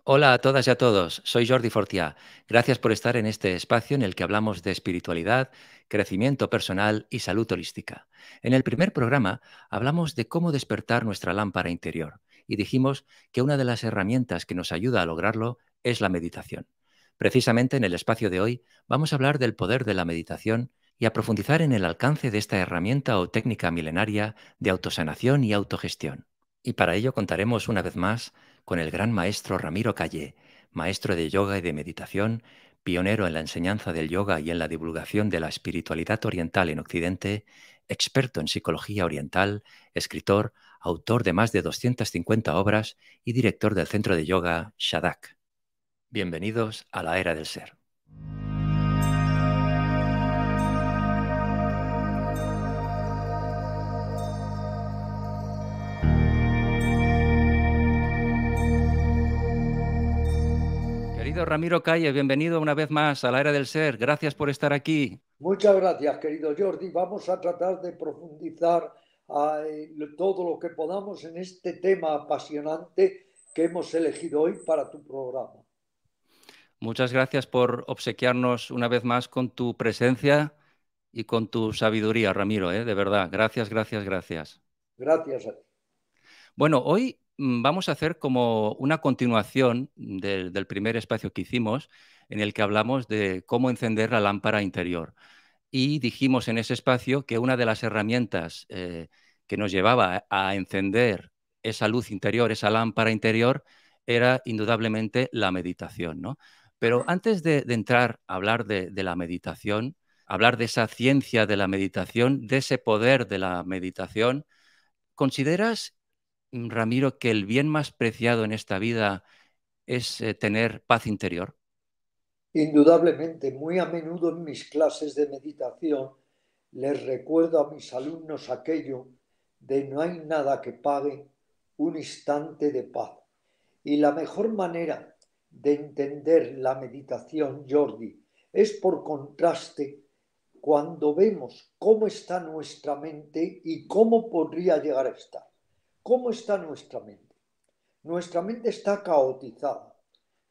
Hola a todas y a todos, soy Jordi Fortià. Gracias por estar en este espacio en el que hablamos de espiritualidad, crecimiento personal y salud holística. En el primer programa hablamos de cómo despertar nuestra lámpara interior y dijimos que una de las herramientas que nos ayuda a lograrlo es la meditación. Precisamente en el espacio de hoy vamos a hablar del poder de la meditación y a profundizar en el alcance de esta herramienta o técnica milenaria de autosanación y autogestión. Y para ello contaremos una vez más con el gran maestro Ramiro Calle, maestro de yoga y de meditación, pionero en la enseñanza del yoga y en la divulgación de la espiritualidad oriental en Occidente, experto en psicología oriental, escritor, autor de más de 250 obras y director del centro de yoga Shadak. Bienvenidos a la era del ser. Querido Ramiro Calle, bienvenido una vez más a la era del ser. Gracias por estar aquí. Muchas gracias, querido Jordi. Vamos a tratar de profundizar todo lo que podamos en este tema apasionante que hemos elegido hoy para tu programa. Muchas gracias por obsequiarnos una vez más con tu presencia y con tu sabiduría, Ramiro, ¿eh? De verdad. Gracias, gracias, gracias. Gracias a ti. Bueno, hoy vamos a hacer como una continuación del primer espacio que hicimos, en el que hablamos de cómo encender la lámpara interior. Y dijimos en ese espacio que una de las herramientas que nos llevaba a encender esa luz interior, esa lámpara interior, era indudablemente la meditación, ¿no? Pero antes de entrar a hablar de la meditación, hablar de esa ciencia de la meditación, de ese poder de la meditación, ¿consideras, Ramiro, que el bien más preciado en esta vida es tener paz interior? Indudablemente, muy a menudo en mis clases de meditación les recuerdo a mis alumnos aquello de no hay nada que pague un instante de paz. Y la mejor manera de entender la meditación, Jordi, es por contraste cuando vemos cómo está nuestra mente y cómo podría llegar a estar. ¿Cómo está nuestra mente? Nuestra mente está caotizada.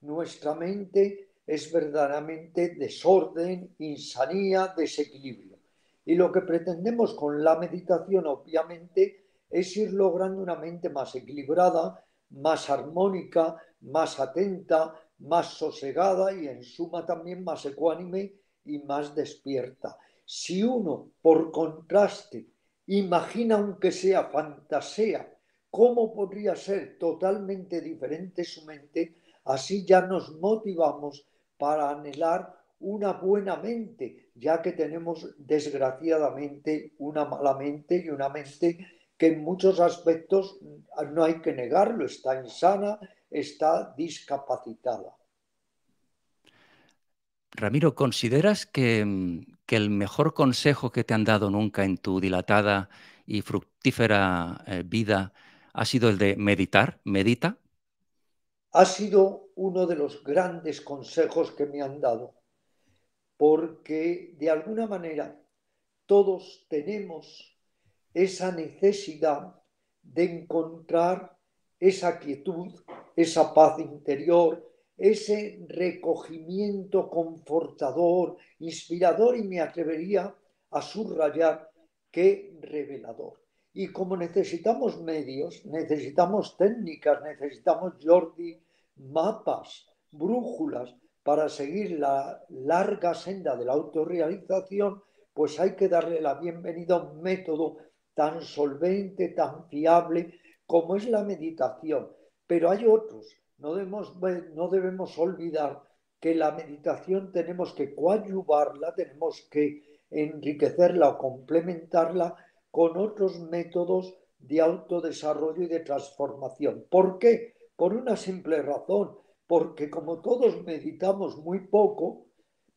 Nuestra mente es verdaderamente desorden, insanía, desequilibrio. Y lo que pretendemos con la meditación, obviamente, es ir logrando una mente más equilibrada, más armónica, más atenta, más sosegada y en suma también más ecuánime y más despierta. Si uno, por contraste, imagina aunque sea fantasía, cómo podría ser totalmente diferente su mente, así ya nos motivamos para anhelar una buena mente, ya que tenemos desgraciadamente una mala mente y una mente que en muchos aspectos no hay que negarlo, está insana, está discapacitada. Ramiro, ¿consideras que el mejor consejo que te han dado nunca en tu dilatada y fructífera vida ha sido el de meditar? ¿Medita? Ha sido uno de los grandes consejos que me han dado, porque de alguna manera todos tenemos esa necesidad de encontrar esa quietud, esa paz interior, ese recogimiento confortador, inspirador y me atrevería a subrayar que revelador. Y como necesitamos medios, necesitamos técnicas, necesitamos, Jordi, mapas, brújulas para seguir la larga senda de la autorrealización, pues hay que darle la bienvenida a un método tan solvente, tan fiable como es la meditación. Pero hay otros. No debemos olvidar que la meditación tenemos que coadyuvarla, tenemos que enriquecerla o complementarla con otros métodos de autodesarrollo y de transformación. ¿Por qué? Por una simple razón, porque como todos meditamos muy poco,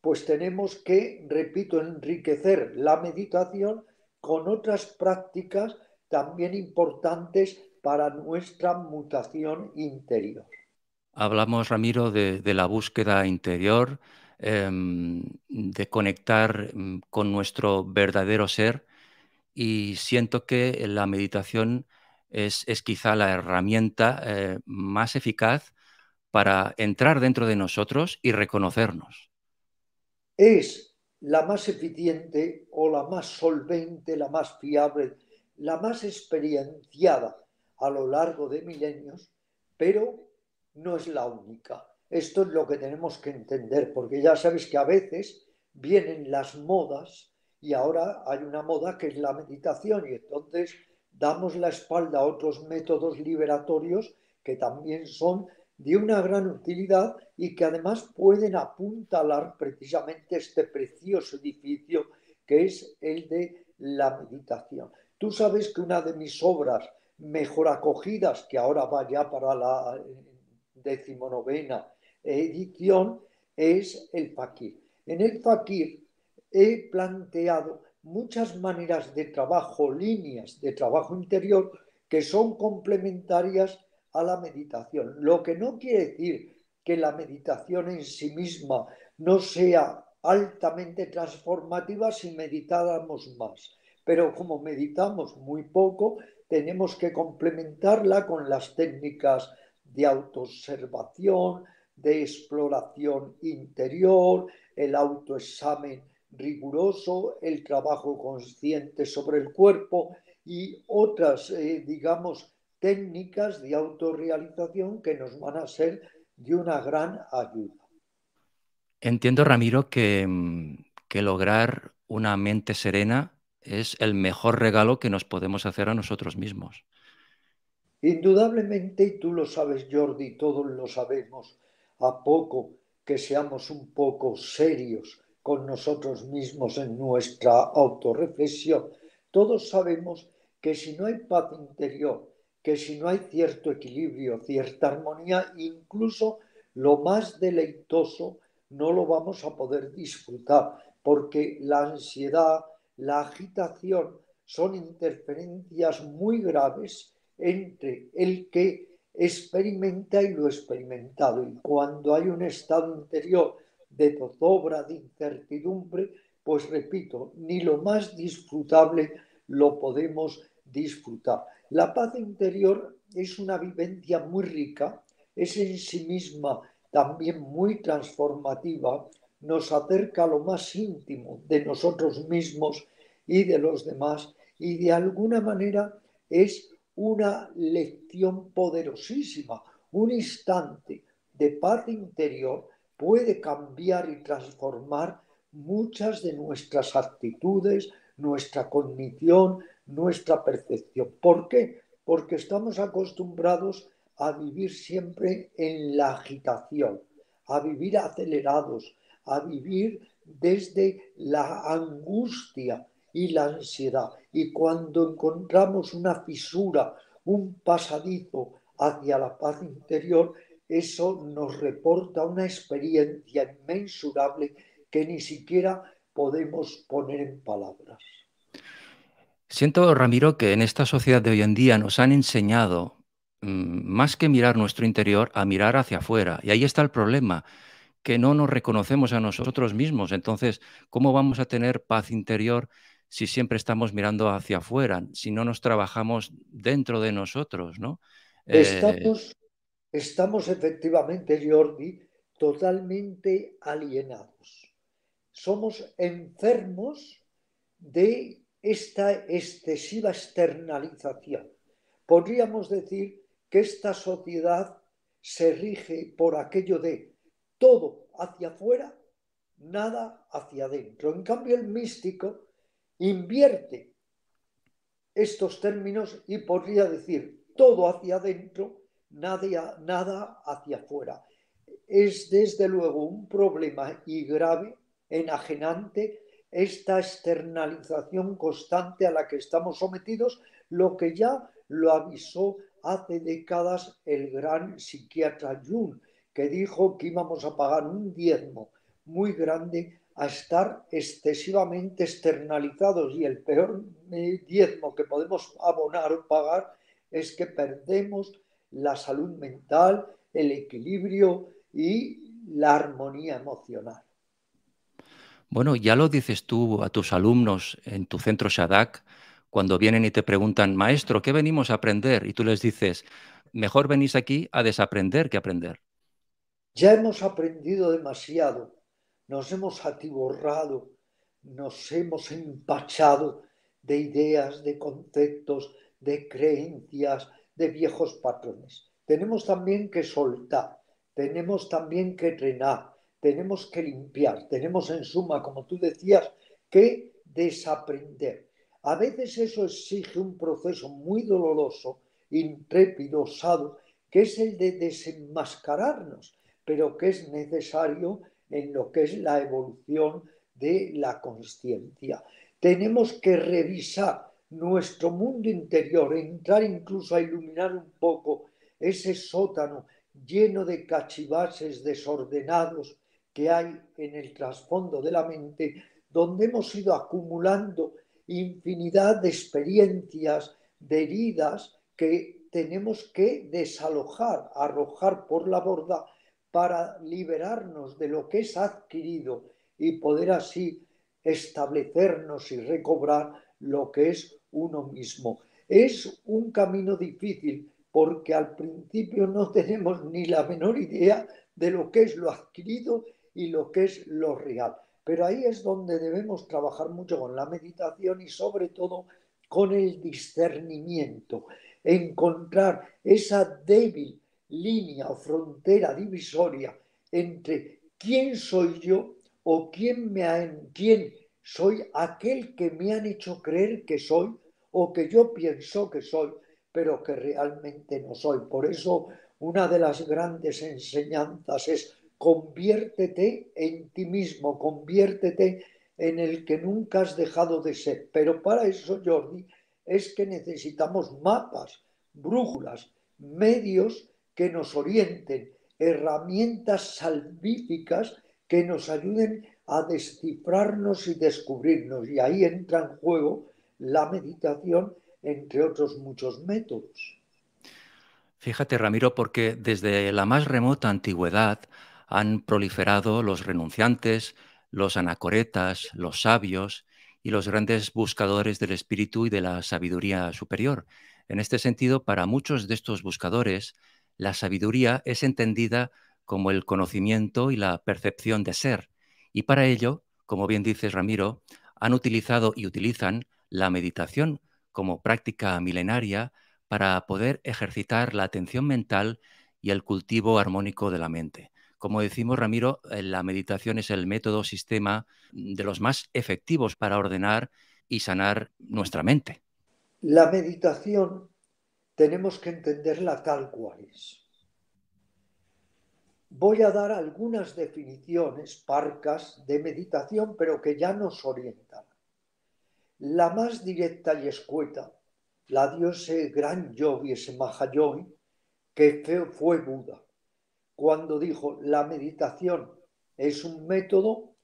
pues tenemos que, repito, enriquecer la meditación con otras prácticas también importantes para nuestra mutación interior. Hablamos, Ramiro, de la búsqueda interior, de conectar con nuestro verdadero ser y siento que la meditación es quizá la herramienta más eficaz para entrar dentro de nosotros y reconocernos. Es la más eficiente o la más solvente, la más fiable, la más experienciada a lo largo de milenios, pero no es la única. Esto es lo que tenemos que entender, porque ya sabes que a veces vienen las modas y ahora hay una moda que es la meditación y entonces damos la espalda a otros métodos liberatorios que también son de una gran utilidad y que además pueden apuntalar precisamente este precioso edificio que es el de la meditación. Tú sabes que una de mis obras mejor acogidas, que ahora va ya para la 19ª edición, es el Fakir. En el Fakir he planteado muchas maneras de trabajo, líneas de trabajo interior que son complementarias a la meditación. Lo que no quiere decir que la meditación en sí misma no sea altamente transformativa si meditáramos más. Pero como meditamos muy poco, tenemos que complementarla con las técnicas de autoobservación, de exploración interior, el autoexamen riguroso, el trabajo consciente sobre el cuerpo y otras, digamos, técnicas de autorrealización que nos van a ser de una gran ayuda. Entiendo, Ramiro, que lograr una mente serena es el mejor regalo que nos podemos hacer a nosotros mismos. Indudablemente, y tú lo sabes, Jordi, todos lo sabemos, a poco que seamos un poco serios con nosotros mismos en nuestra autorreflexión, todos sabemos que si no hay paz interior, que si no hay cierto equilibrio, cierta armonía, incluso lo más deleitoso no lo vamos a poder disfrutar, porque la ansiedad, la agitación son interferencias muy graves entre el que experimenta y lo experimentado. Y cuando hay un estado interior de zozobra, de incertidumbre, pues repito, ni lo más disfrutable lo podemos disfrutar. La paz interior es una vivencia muy rica, es en sí misma también muy transformativa, nos acerca a lo más íntimo de nosotros mismos y de los demás y de alguna manera es una lección poderosísima. Un instante de paz interior puede cambiar y transformar muchas de nuestras actitudes, nuestra cognición, nuestra percepción. ¿Por qué? Porque estamos acostumbrados a vivir siempre en la agitación, a vivir acelerados, a vivir desde la angustia y la ansiedad. Y cuando encontramos una fisura, un pasadizo hacia la paz interior, eso nos reporta una experiencia inmensurable que ni siquiera podemos poner en palabras. Siento, Ramiro, que en esta sociedad de hoy en día nos han enseñado, más que mirar nuestro interior, a mirar hacia afuera. Y ahí está el problema, que no nos reconocemos a nosotros mismos. Entonces, ¿cómo vamos a tener paz interior si siempre estamos mirando hacia afuera, si no nos trabajamos dentro de nosotros, ¿no? Eh, Estamos, estamos efectivamente, Jordi, totalmente alienados. Somos enfermos de esta excesiva externalización. Podríamos decir que esta sociedad se rige por aquello de todo hacia afuera, nada hacia adentro. En cambio, el místico invierte estos términos y podría decir todo hacia adentro, nada hacia afuera. Es desde luego un problema y grave, enajenante, esta externalización constante a la que estamos sometidos, lo que ya lo avisó hace décadas el gran psiquiatra Jung, que dijo que íbamos a pagar un diezmo muy grande a estar excesivamente externalizados y el peor diezmo que podemos abonar o pagar es que perdemos la salud mental, el equilibrio y la armonía emocional. bueno, ya lo dices tú a tus alumnos en tu centro Shadak, cuando vienen y te preguntan, maestro, ¿qué venimos a aprender? Y tú les dices, mejor venís aquí a desaprender que aprender. Ya hemos aprendido demasiado, nos hemos atiborrado, nos hemos empachado de ideas, de conceptos, de creencias, de viejos patrones. Tenemos también que soltar, tenemos también que drenar, tenemos que limpiar, tenemos en suma, como tú decías, que desaprender. A veces eso exige un proceso muy doloroso, intrépido, osado, que es el de desenmascararnos, pero que es necesario en lo que es la evolución de la consciencia. Tenemos que revisar nuestro mundo interior, entrar incluso a iluminar un poco ese sótano lleno de cachivaches desordenados que hay en el trasfondo de la mente, donde hemos ido acumulando infinidad de experiencias, de heridas que tenemos que desalojar, arrojar por la borda para liberarnos de lo que es adquirido y poder así establecernos y recobrar lo que es uno mismo. Es un camino difícil porque al principio no tenemos ni la menor idea de lo que es lo adquirido y lo que es lo real. Pero ahí es donde debemos trabajar mucho con la meditación y sobre todo con el discernimiento, encontrar esa débil línea o frontera divisoria entre quién soy yo o quién soy aquel que me han hecho creer que soy o que yo pienso que soy, pero que realmente no soy. Por eso una de las grandes enseñanzas es conviértete en ti mismo, conviértete en el que nunca has dejado de ser. Pero para eso, Jordi, es que necesitamos mapas, brújulas, medios que nos orienten, herramientas salvíficas que nos ayuden a descifrarnos y descubrirnos. Y ahí entra en juego la meditación, entre otros muchos métodos. Fíjate, Ramiro, porque desde la más remota antigüedad han proliferado los renunciantes, los anacoretas, los sabios y los grandes buscadores del espíritu y de la sabiduría superior. En este sentido, para muchos de estos buscadores, la sabiduría es entendida como el conocimiento y la percepción de ser. Y para ello, como bien dices, Ramiro, han utilizado y utilizan la meditación como práctica milenaria para poder ejercitar la atención mental y el cultivo armónico de la mente. Como decimos, Ramiro, la meditación es el método sistema de los más efectivos para ordenar y sanar nuestra mente. La meditación tenemos que entenderla tal cual es. Voy a dar algunas definiciones parcas de meditación, pero que ya nos orientan. La más directa y escueta la dio ese gran yogi, ese Mahayogi, que fue Buda, cuando dijo, la meditación es un método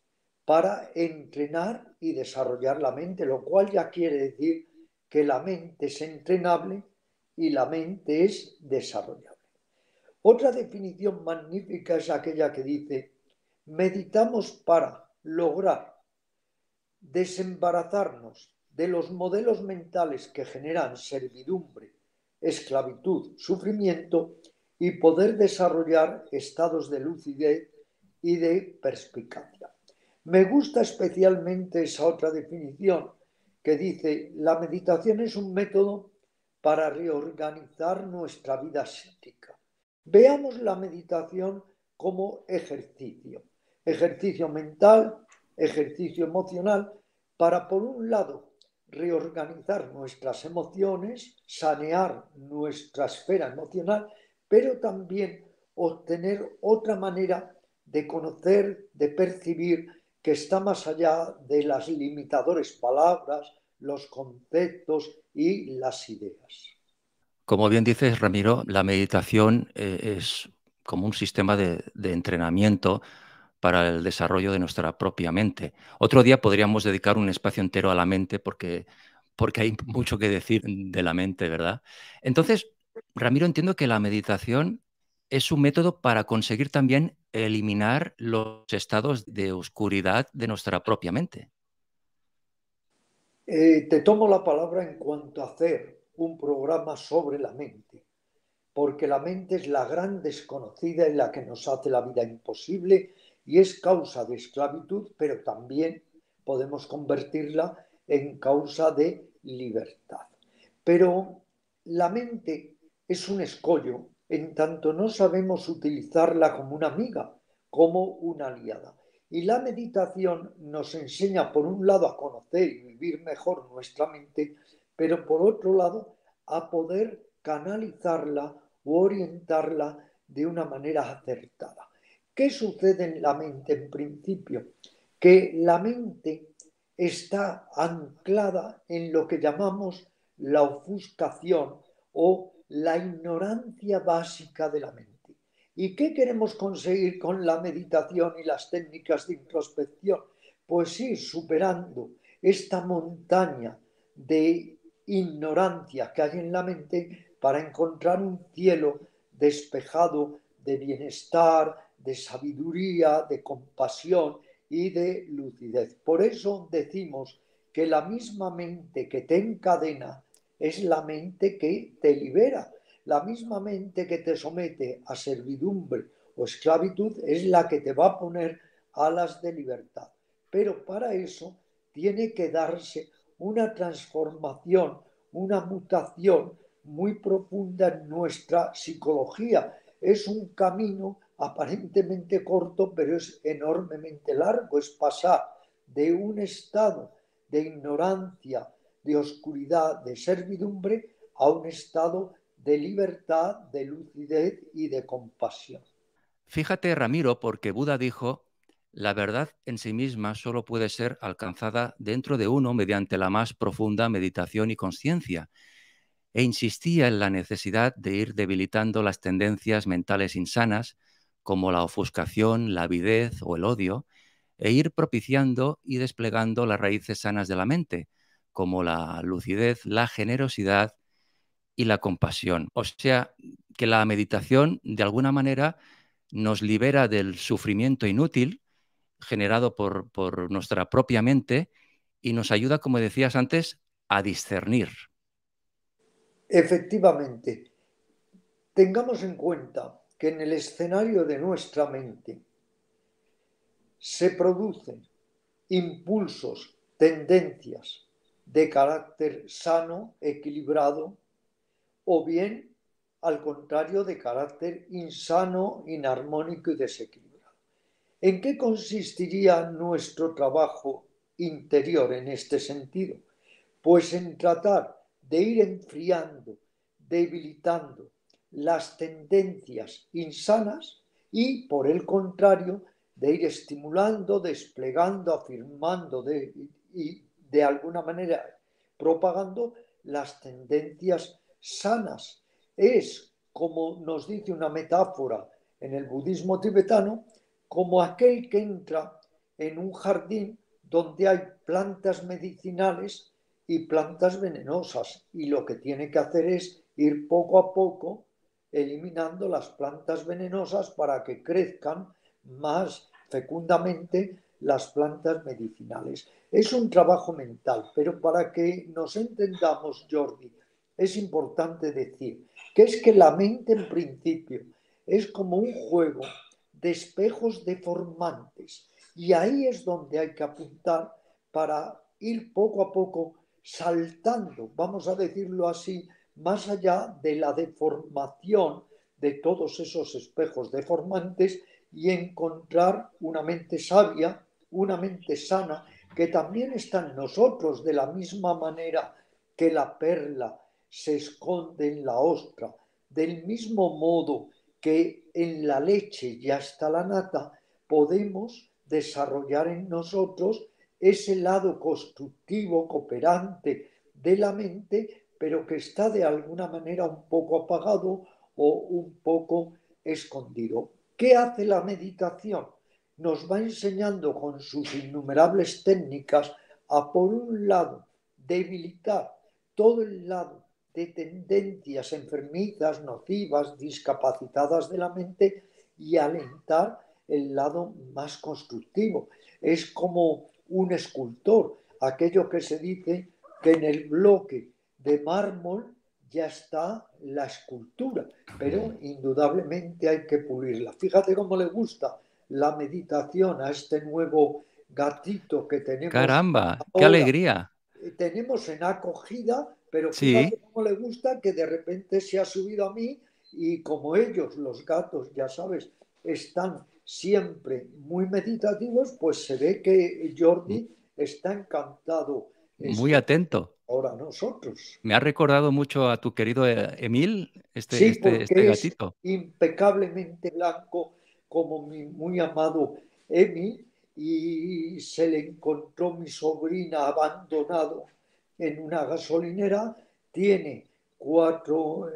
para entrenar y desarrollar la mente, lo cual ya quiere decir que la mente es entrenable y la mente es desarrollable. Otra definición magnífica es aquella que dice, meditamos para lograr desembarazarnos de los modelos mentales que generan servidumbre, esclavitud, sufrimiento y poder desarrollar estados de lucidez y de perspicacia. Me gusta especialmente esa otra definición que dice, la meditación es un método para reorganizar nuestra vida psíquica. Veamos la meditación como ejercicio, ejercicio mental, ejercicio emocional, para, por un lado, reorganizar nuestras emociones, sanear nuestra esfera emocional, pero también obtener otra manera de conocer, de percibir, que está más allá de las limitadoras palabras, los conceptos y las ideas. Como bien dices, Ramiro, la meditación es como un sistema de entrenamiento para el desarrollo de nuestra propia mente. Otro día podríamos dedicar un espacio entero a la mente porque hay mucho que decir de la mente, ¿verdad? Entonces, Ramiro, entiendo que la meditación es un método para conseguir también eliminar los estados de oscuridad de nuestra propia mente. Te tomo la palabra en cuanto a hacer un programa sobre la mente. porque la mente es la gran desconocida y la que nos hace la vida imposible y es causa de esclavitud, pero también podemos convertirla en causa de libertad. Pero la mente es un escollo en tanto no sabemos utilizarla como una amiga, como una aliada. Y la meditación nos enseña, por un lado, a conocer y vivir mejor nuestra mente, pero por otro lado, a poder canalizarla o orientarla de una manera acertada. ¿Qué sucede en la mente en principio? Que la mente está anclada en lo que llamamos la ofuscación o la ignorancia básica de la mente. ¿Y qué queremos conseguir con la meditación y las técnicas de introspección? Pues ir superando esta montaña de ignorancia que hay en la mente para encontrar un cielo despejado de bienestar, de sabiduría, de compasión y de lucidez. Por eso decimos que la misma mente que te encadena es la mente que te libera. La misma mente que te somete a servidumbre o esclavitud es la que te va a poner alas de libertad. Pero para eso tiene que darse una transformación, una mutación muy profunda en nuestra psicología. Es un camino aparentemente corto, pero es enormemente largo. Es pasar de un estado de ignorancia, de oscuridad, de servidumbre, a un estado de libertad, de lucidez y de compasión. Fíjate, Ramiro, porque Buda dijo, la verdad en sí misma solo puede ser alcanzada dentro de uno mediante la más profunda meditación y conciencia, e insistía en la necesidad de ir debilitando las tendencias mentales insanas, como la ofuscación, la avidez o el odio, e ir propiciando y desplegando las raíces sanas de la mente, como la lucidez, la generosidad y la compasión. O sea, que la meditación, de alguna manera, nos libera del sufrimiento inútil generado por nuestra propia mente y nos ayuda, como decías antes, a discernir. Efectivamente, tengamos en cuenta que en el escenario de nuestra mente se producen impulsos, tendencias de carácter sano, equilibrado, o bien, al contrario, de carácter insano, inarmónico y desequilibrado. ¿En qué consistiría nuestro trabajo interior en este sentido? Pues en tratar de ir enfriando, debilitando las tendencias insanas y, por el contrario, de ir estimulando, desplegando, afirmando y de alguna manera propagando las tendencias sanas. Es, como nos dice una metáfora en el budismo tibetano, como aquel que entra en un jardín donde hay plantas medicinales y plantas venenosas, y lo que tiene que hacer es ir poco a poco eliminando las plantas venenosas para que crezcan más fecundamente las plantas medicinales. Es un trabajo mental, pero para que nos entendamos, Jordi, es importante decir que es que la mente en principio es como un juego de espejos deformantes y ahí es donde hay que apuntar para ir poco a poco saltando, vamos a decirlo así, más allá de la deformación de todos esos espejos deformantes y encontrar una mente sabia, una mente sana, que también está en nosotros de la misma manera que la perla se esconde en la ostra, del mismo modo que en la leche ya está la nata, podemos desarrollar en nosotros ese lado constructivo, cooperante de la mente, pero que está de alguna manera un poco apagado o un poco escondido. ¿Qué hace la meditación? Nos va enseñando con sus innumerables técnicas a, por un lado, debilitar todo el lado de tendencias enfermizas, nocivas, discapacitadas de la mente y alentar el lado más constructivo. Es como un escultor, aquello que se dice que en el bloque de mármol ya está la escultura, pero indudablemente hay que pulirla. Fíjate cómo le gusta la meditación a este nuevo gatito que tenemos Caramba, qué ahora. alegría. Tenemos en acogida, pero fíjate Sí, cómo le gusta que de repente se ha subido a mí y como ellos, los gatos, ya sabes, están siempre muy meditativos, pues se ve que m- Jordi está encantado muy atento. ahora nosotros. Me ha recordado mucho a tu querido Emil, Sí, este porque es gatito. impecablemente blanco como mi muy amado Emi y se le encontró mi sobrina abandonado en una gasolinera. Tiene 4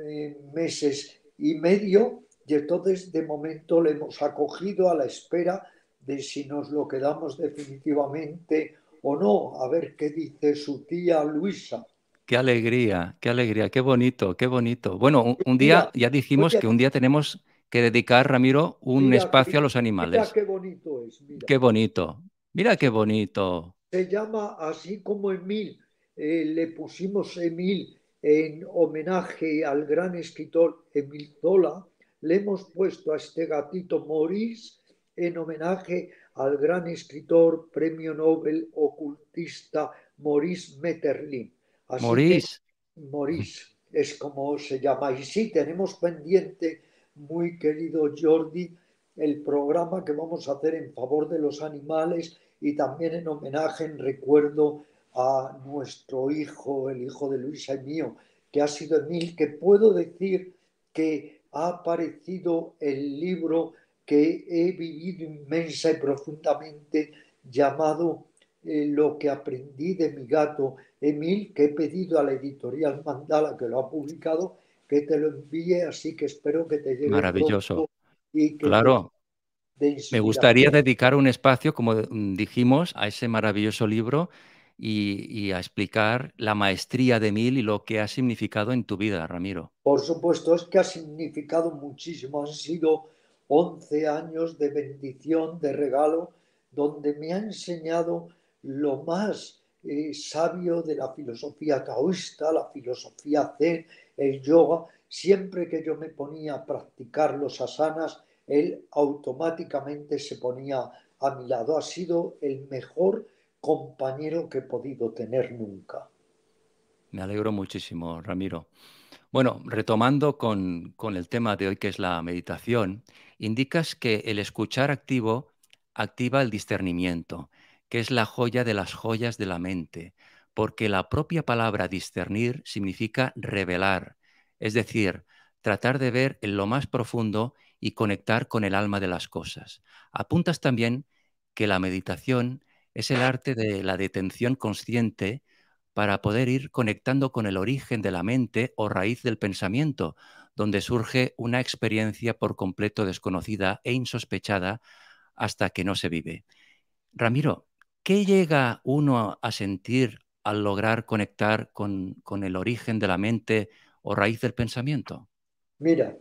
meses y medio y entonces de momento le hemos acogido a la espera de si nos lo quedamos definitivamente o no. A ver qué dice su tía Luisa. Qué alegría, qué bonito, qué bonito. Bueno, un Mira, día ya dijimos oye, que un día tenemos que dedicar, Ramiro, un mira, espacio a los mira animales. qué bonito es, mira. Qué bonito. Mira qué Se, bonito. se llama así como Emil. Le pusimos Emil en homenaje al gran escritor Emil Zola. Le hemos puesto a este gatito Maurice en homenaje al gran escritor, premio Nobel ocultista Maurice Maeterlinck. Así que Morís. Maurice es como se llama. Y sí, tenemos pendiente, muy querido Jordi, el programa que vamos a hacer en favor de los animales y también en homenaje, en recuerdo a nuestro hijo, el hijo de Luisa y mío, que ha sido Emil, que puedo decir que ha aparecido el libro que he vivido inmensa y profundamente llamado Lo que aprendí de mi gato Emil, que he pedido a la editorial Mandala, que lo ha publicado, que te lo envíe, así que espero que te llegue Maravilloso. pronto y que te Claro. de Me gustaría inspiración. dedicar un espacio, como dijimos, a ese maravilloso libro y a explicar la maestría de Emil y lo que ha significado en tu vida, Ramiro. Por supuesto, es que ha significado muchísimo. Han sido 11 años de bendición, de regalo, donde me ha enseñado lo más sabio de la filosofía taoísta, la filosofía zen, el yoga. Siempre que yo me ponía a practicar los asanas, él automáticamente se ponía a mi lado. Ha sido el mejor compañero que he podido tener nunca. Me alegro muchísimo, Ramiro. Bueno, retomando con el tema de hoy, que es la meditación, indicas que el escuchar activo activa el discernimiento, que es la joya de las joyas de la mente, porque la propia palabra discernir significa revelar, es decir, tratar de ver en lo más profundo y conectar con el alma de las cosas. Apuntas también que la meditación es el arte de la detención consciente para poder ir conectando con el origen de la mente o raíz del pensamiento, donde surge una experiencia por completo desconocida e insospechada hasta que no se vive. Ramiro, ¿qué llega uno a sentir al lograr conectar con el origen de la mente o raíz del pensamiento? Mira,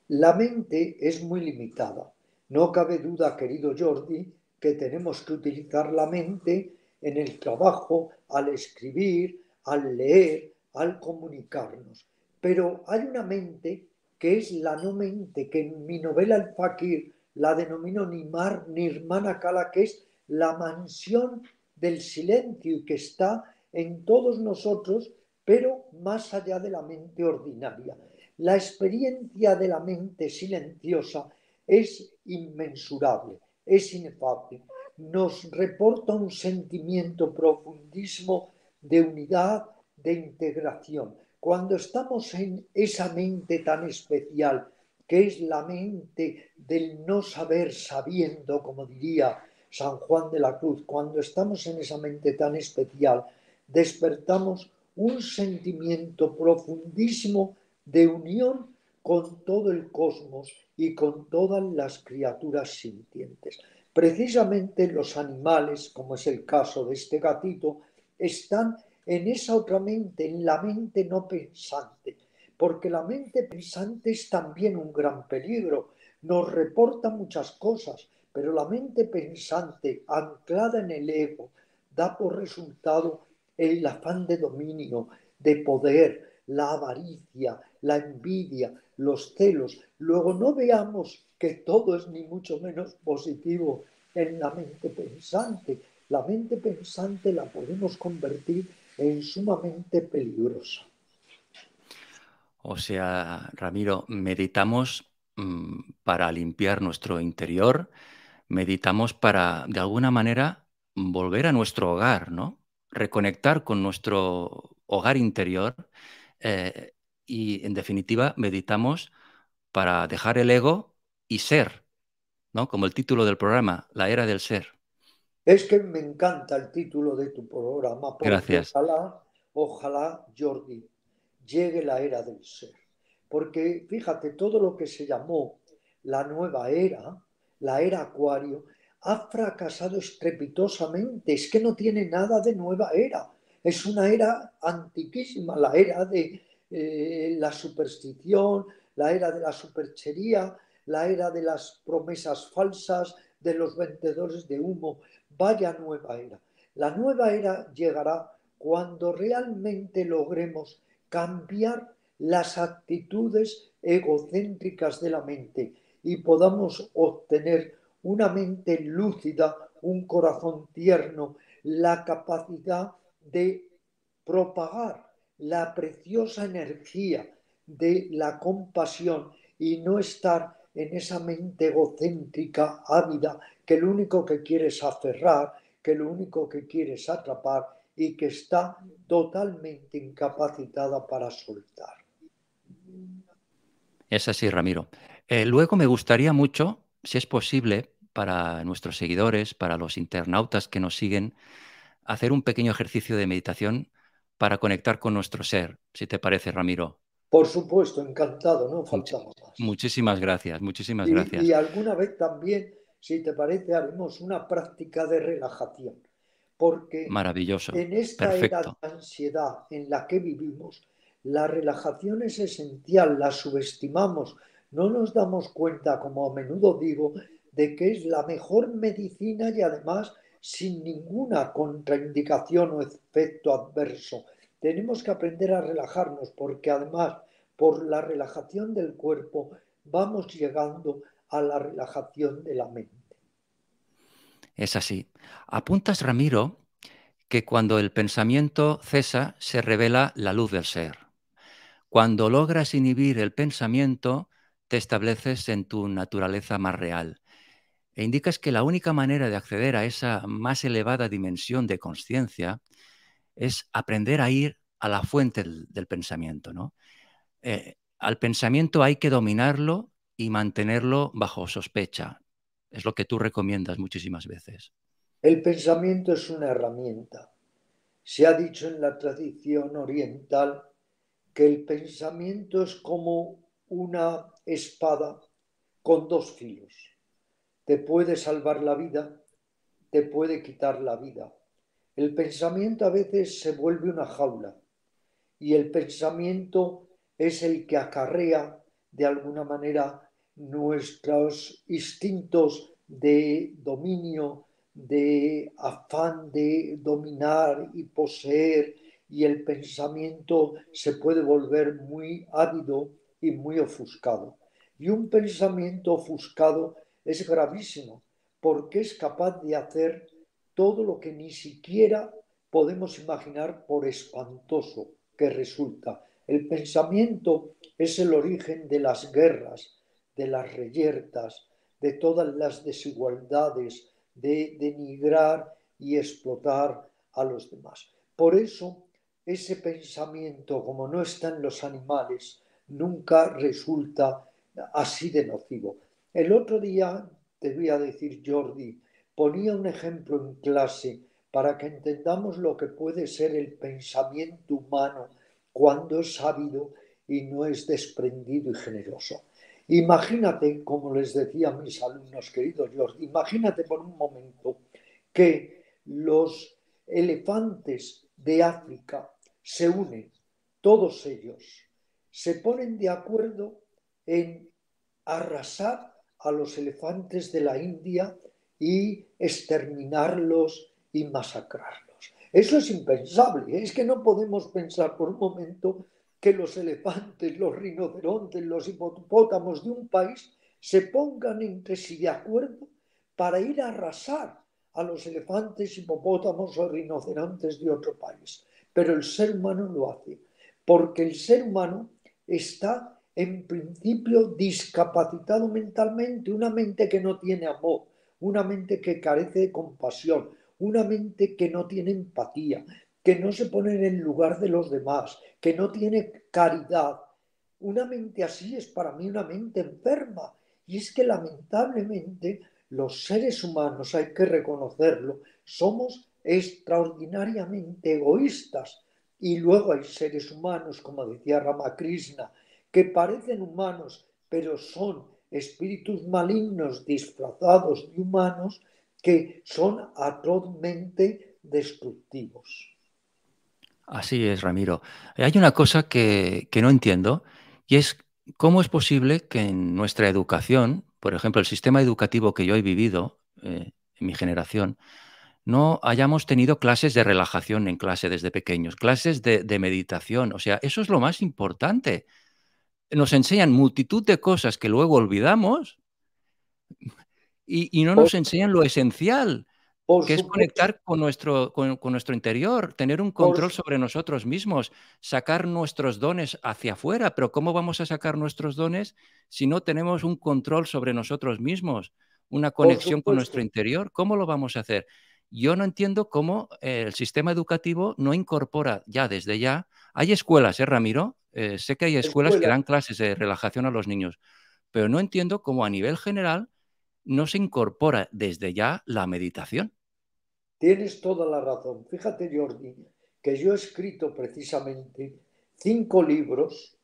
la mente es muy limitada. No cabe duda, querido Jordi, que tenemos que utilizar la mente en el trabajo, al escribir, al leer, al comunicarnos. Pero hay una mente que es la no mente, que en mi novela El Fakir la denomino Nirmana Kala, que es la mansión del silencio y que está en todos nosotros, pero más allá de la mente ordinaria. La experiencia de la mente silenciosa es inmensurable, es inefable. Nos reporta un sentimiento profundísimo de unidad, de integración. Cuando estamos en esa mente tan especial, que es la mente del no saber sabiendo, como diría San Juan de la Cruz, cuando estamos en esa mente tan especial, despertamos un sentimiento profundísimo de unión con todo el cosmos y con todas las criaturas sintientes. Precisamente los animales, como es el caso de este gatito, están en esa otra mente, en la mente no pensante, porque la mente pensante es también un gran peligro, nos reporta muchas cosas, pero la mente pensante, anclada en el ego, da por resultado el afán de dominio, de poder, la avaricia, la envidia, los celos. Luego no veamos que todo es ni mucho menos positivo en la mente pensante. La mente pensante la podemos convertir en sumamente peligrosa. O sea, Ramiro, meditamos para limpiar nuestro interior, meditamos para, de alguna manera, volver a nuestro hogar, ¿no? Reconectar con nuestro hogar interior eh, y, en definitiva, meditamos para dejar el ego y ser, ¿no? Como el título del programa, la era del ser. Es que me encanta el título de tu programa porque Gracias. ojalá, Jordi, llegue la era del ser. Porque fíjate, todo lo que se llamó la era Acuario, ha fracasado estrepitosamente. Es que no tiene nada de nueva era. Es una era antiquísima, la era de la superstición, la era de la superchería, la era de las promesas falsas, de los vendedores de humo. Vaya nueva era. La nueva era llegará cuando realmente logremos cambiar las actitudes egocéntricas de la mente y podamos obtener una mente lúcida, un corazón tierno, la capacidad de propagar la preciosa energía de la compasión y no estar en esa mente egocéntrica, ávida, que lo único que quiere es aferrar, que lo único que quiere es atrapar y que está totalmente incapacitada para soltar. Es así, Ramiro. Luego me gustaría mucho, si es posible, para nuestros seguidores, para los internautas que nos siguen, hacer un pequeño ejercicio de meditación para conectar con nuestro ser, si te parece, Ramiro. Por supuesto, encantado, no Much- faltaba más. muchísimas gracias, muchísimas Y gracias. alguna vez también, si te parece, haremos una práctica de relajación, porque Maravilloso, en esta era de perfecto. ansiedad en la que vivimos, la relajación es esencial, la subestimamos, no nos damos cuenta, como a menudo digo, de que es la mejor medicina y además sin ninguna contraindicación o efecto adverso. Tenemos que aprender a relajarnos porque además por la relajación del cuerpo vamos llegando a la relajación de la mente. Es así. Apuntas, Ramiro, que cuando el pensamiento cesa, se revela la luz del ser. Cuando logras inhibir el pensamiento, te estableces en tu naturaleza más real. E indicas que la única manera de acceder a esa más elevada dimensión de conciencia es aprender a ir a la fuente del pensamiento, ¿no? Al pensamiento hay que dominarlo y mantenerlo bajo sospecha. Es lo que tú recomiendas muchísimas veces. El pensamiento es una herramienta. Se ha dicho en la tradición oriental que el pensamiento es como una espada con dos filos. Te puede salvar la vida, te puede quitar la vida. El pensamiento a veces se vuelve una jaula y el pensamiento es el que acarrea de alguna manera nuestros instintos de dominio, de afán de dominar y poseer, y el pensamiento se puede volver muy ávido y muy ofuscado. Y un pensamiento ofuscado es gravísimo porque es capaz de hacer todo lo que ni siquiera podemos imaginar por espantoso que resulta. El pensamiento es el origen de las guerras, de las reyertas, de todas las desigualdades, de denigrar y explotar a los demás. Por eso, ese pensamiento, como no está en los animales, nunca resulta así de nocivo. El otro día, te voy a decir, Jordi, ponía un ejemplo en clase para que entendamos lo que puede ser el pensamiento humano cuando es sábio y no es desprendido y generoso. Imagínate, como les decía a mis alumnos queridos, George, imagínate por un momento que los elefantes de África se unen, todos ellos, se ponen de acuerdo en arrasar a los elefantes de la India y exterminarlos y masacrarlos. Eso es impensable. Es que no podemos pensar por un momento que los elefantes, los rinocerontes, los hipopótamos de un país se pongan entre sí de acuerdo para ir a arrasar a los elefantes, hipopótamos o rinocerontes de otro país. Pero el ser humano lo hace, porque el ser humano está en principio discapacitado mentalmente, una mente que no tiene amor, una mente que carece de compasión, una mente que no tiene empatía, que no se pone en el lugar de los demás, que no tiene caridad. Una mente así es para mí una mente enferma. Y es que lamentablemente los seres humanos, hay que reconocerlo, somos extraordinariamente egoístas. Y luego hay seres humanos, como decía Ramakrishna, que parecen humanos, pero son espíritus malignos disfrazados de humanos que son atrozmente destructivos. Así es, Ramiro. Hay una cosa que no entiendo y es cómo es posible que en nuestra educación, por ejemplo, el sistema educativo que yo he vivido en mi generación, no hayamos tenido clases de relajación en clase desde pequeños, clases de meditación. O sea, eso es lo más importante. Nos enseñan multitud de cosas que luego olvidamos y no Por, nos enseñan lo esencial, por que es supuesto, conectar con nuestro interior, tener un por, control sobre nosotros mismos, sacar nuestros dones hacia afuera. Pero ¿cómo vamos a sacar nuestros dones si no tenemos un control sobre nosotros mismos, una por conexión con nuestro supuesto, interior? ¿Cómo lo vamos a hacer? Yo no entiendo cómo el sistema educativo no incorpora ya desde ya. Hay escuelas, Ramiro? Sé que hay escuelas que escuela, dan clases de relajación a los niños, pero no entiendo cómo a nivel general no se incorpora desde ya la meditación. tienes toda la razón. Fíjate, Jordi, que yo he escrito precisamente 5 libros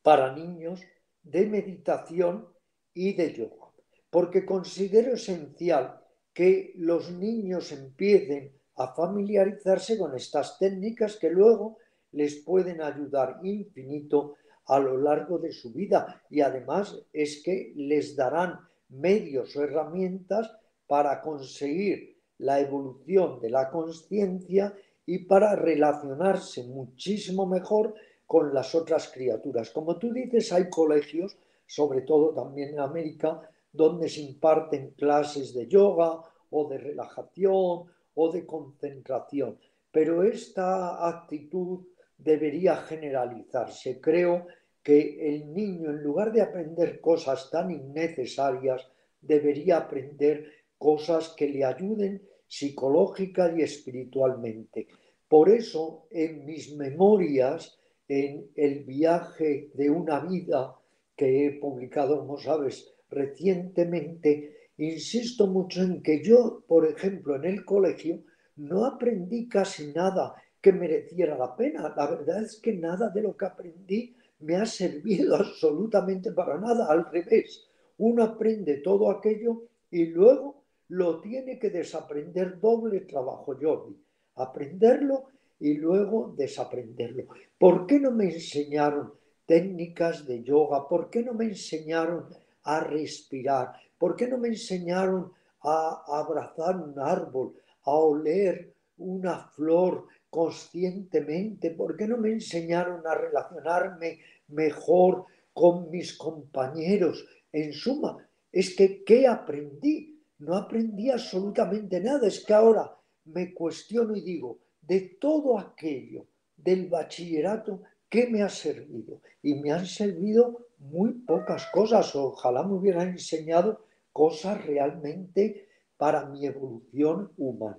para niños de meditación y de yoga, porque considero esencial que los niños empiecen a familiarizarse con estas técnicas que luego les pueden ayudar infinito a lo largo de su vida y además es que les darán medios o herramientas para conseguir la evolución de la conciencia y para relacionarse muchísimo mejor con las otras criaturas. Como tú dices, hay colegios, sobre todo también en América, donde se imparten clases de yoga o de relajación o de concentración. Pero esta actitud debería generalizarse. Creo que el niño, en lugar de aprender cosas tan innecesarias, debería aprender cosas que le ayuden psicológica y espiritualmente. Por eso, en mis memorias, en El viaje de una vida, que he publicado, como sabes, recientemente, insisto mucho en que yo, por ejemplo, en el colegio, no aprendí casi nada que mereciera la pena. La verdad es que nada de lo que aprendí me ha servido absolutamente para nada. Al revés, uno aprende todo aquello y luego lo tiene que desaprender. Doble trabajo, Jordi. Aprenderlo y luego desaprenderlo. ¿Por qué no me enseñaron técnicas de yoga? ¿Por qué no me enseñaron a respirar? ¿Por qué no me enseñaron a abrazar un árbol, a oler una flor conscientemente? ¿Por qué no me enseñaron a relacionarme mejor con mis compañeros? En suma, es que ¿qué aprendí? No aprendí absolutamente nada. Es que ahora me cuestiono y digo, de todo aquello del bachillerato, ¿qué me ha servido? Y me han servido muy pocas cosas. Ojalá me hubieran enseñado cosas realmente para mi evolución humana.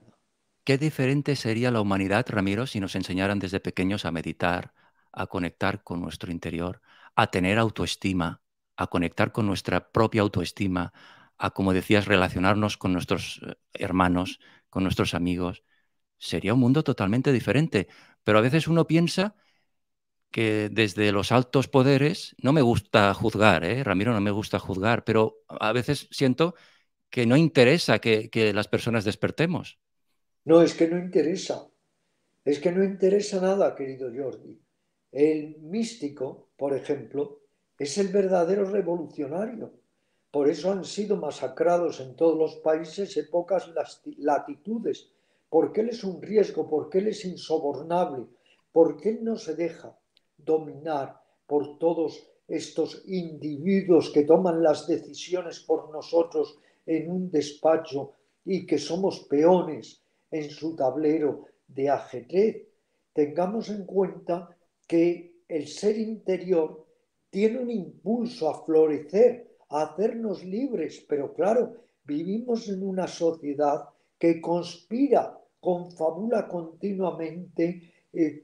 ¿Qué diferente sería la humanidad, Ramiro, si nos enseñaran desde pequeños a meditar, a conectar con nuestro interior, a tener autoestima, a conectar con nuestra propia autoestima, a, como decías, relacionarnos con nuestros hermanos, con nuestros amigos? Sería un mundo totalmente diferente. Pero a veces uno piensa que desde los altos poderes, no me gusta juzgar, Ramiro, no me gusta juzgar, pero a veces siento que no interesa que las personas despertemos. No, es que no interesa. Es que no interesa nada, querido Jordi. El místico, por ejemplo, es el verdadero revolucionario. Por eso han sido masacrados en todos los países épocas latitudes, porque él es un riesgo, porque él es insobornable, porque él no se deja dominar por todos estos individuos que toman las decisiones por nosotros en un despacho y que somos peones en su tablero de ajedrez. Tengamos en cuenta que el ser interior tiene un impulso a florecer, a hacernos libres, pero claro, vivimos en una sociedad que conspira, confabula continuamente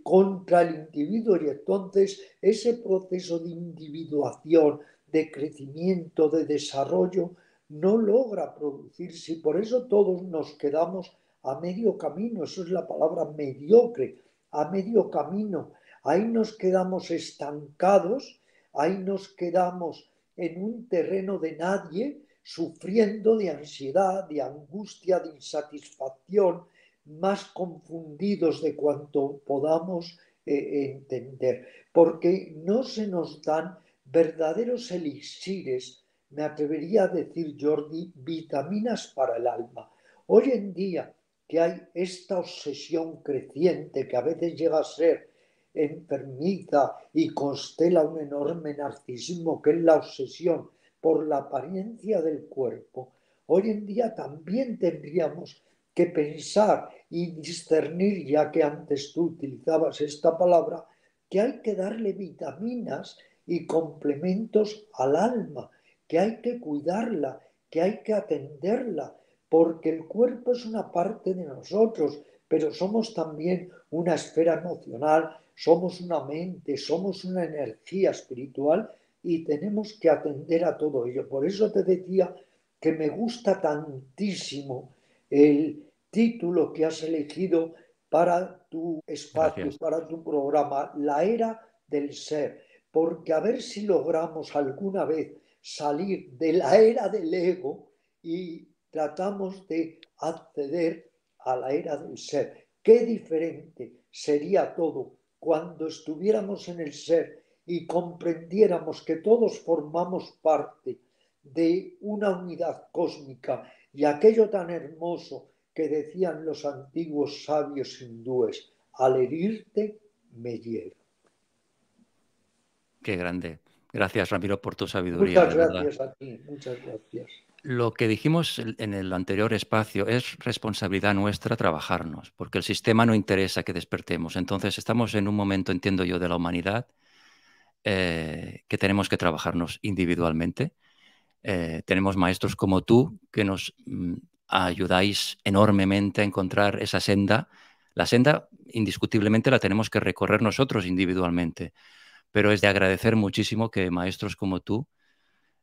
contra el individuo, y entonces ese proceso de individuación, de crecimiento, de desarrollo, no logra producirse, y por eso todos nos quedamos a medio camino. Eso es la palabra mediocre, a medio camino. Ahí nos quedamos estancados, ahí nos quedamos en un terreno de nadie, sufriendo de ansiedad, de angustia, de insatisfacción, más confundidos de cuanto podamos entender, porque no se nos dan verdaderos elixires, me atrevería a decir, Jordi, vitaminas para el alma. Hoy en día que hay esta obsesión creciente que a veces llega a ser enfermiza y constela un enorme narcisismo, que es la obsesión por la apariencia del cuerpo, hoy en día también tendríamos que pensar y discernir, ya que antes tú utilizabas esta palabra, que hay que darle vitaminas y complementos al alma, que hay que cuidarla, que hay que atenderla, porque el cuerpo es una parte de nosotros, pero somos también una esfera emocional, somos una mente, somos una energía espiritual y tenemos que atender a todo ello. Por eso te decía que me gusta tantísimo el título que has elegido para tu espacio, Gracias. para tu programa, La Era del Ser, porque a ver si logramos alguna vez salir de la era del ego y tratamos de acceder a la era del ser. Qué diferente sería todo cuando estuviéramos en el ser y comprendiéramos que todos formamos parte de una unidad cósmica, y aquello tan hermoso que decían los antiguos sabios hindúes: al herirte me hiero. Qué grande. Gracias, Ramiro, por tu sabiduría, Muchas de verdad. gracias a ti, muchas gracias. Lo que dijimos en el anterior espacio es responsabilidad nuestra trabajarnos, porque el sistema no interesa que despertemos. Entonces estamos en un momento, entiendo yo, de la humanidad que tenemos que trabajarnos individualmente. Tenemos maestros como tú que nos ayudáis enormemente a encontrar esa senda. La senda, indiscutiblemente, la tenemos que recorrer nosotros individualmente, pero es de agradecer muchísimo que maestros como tú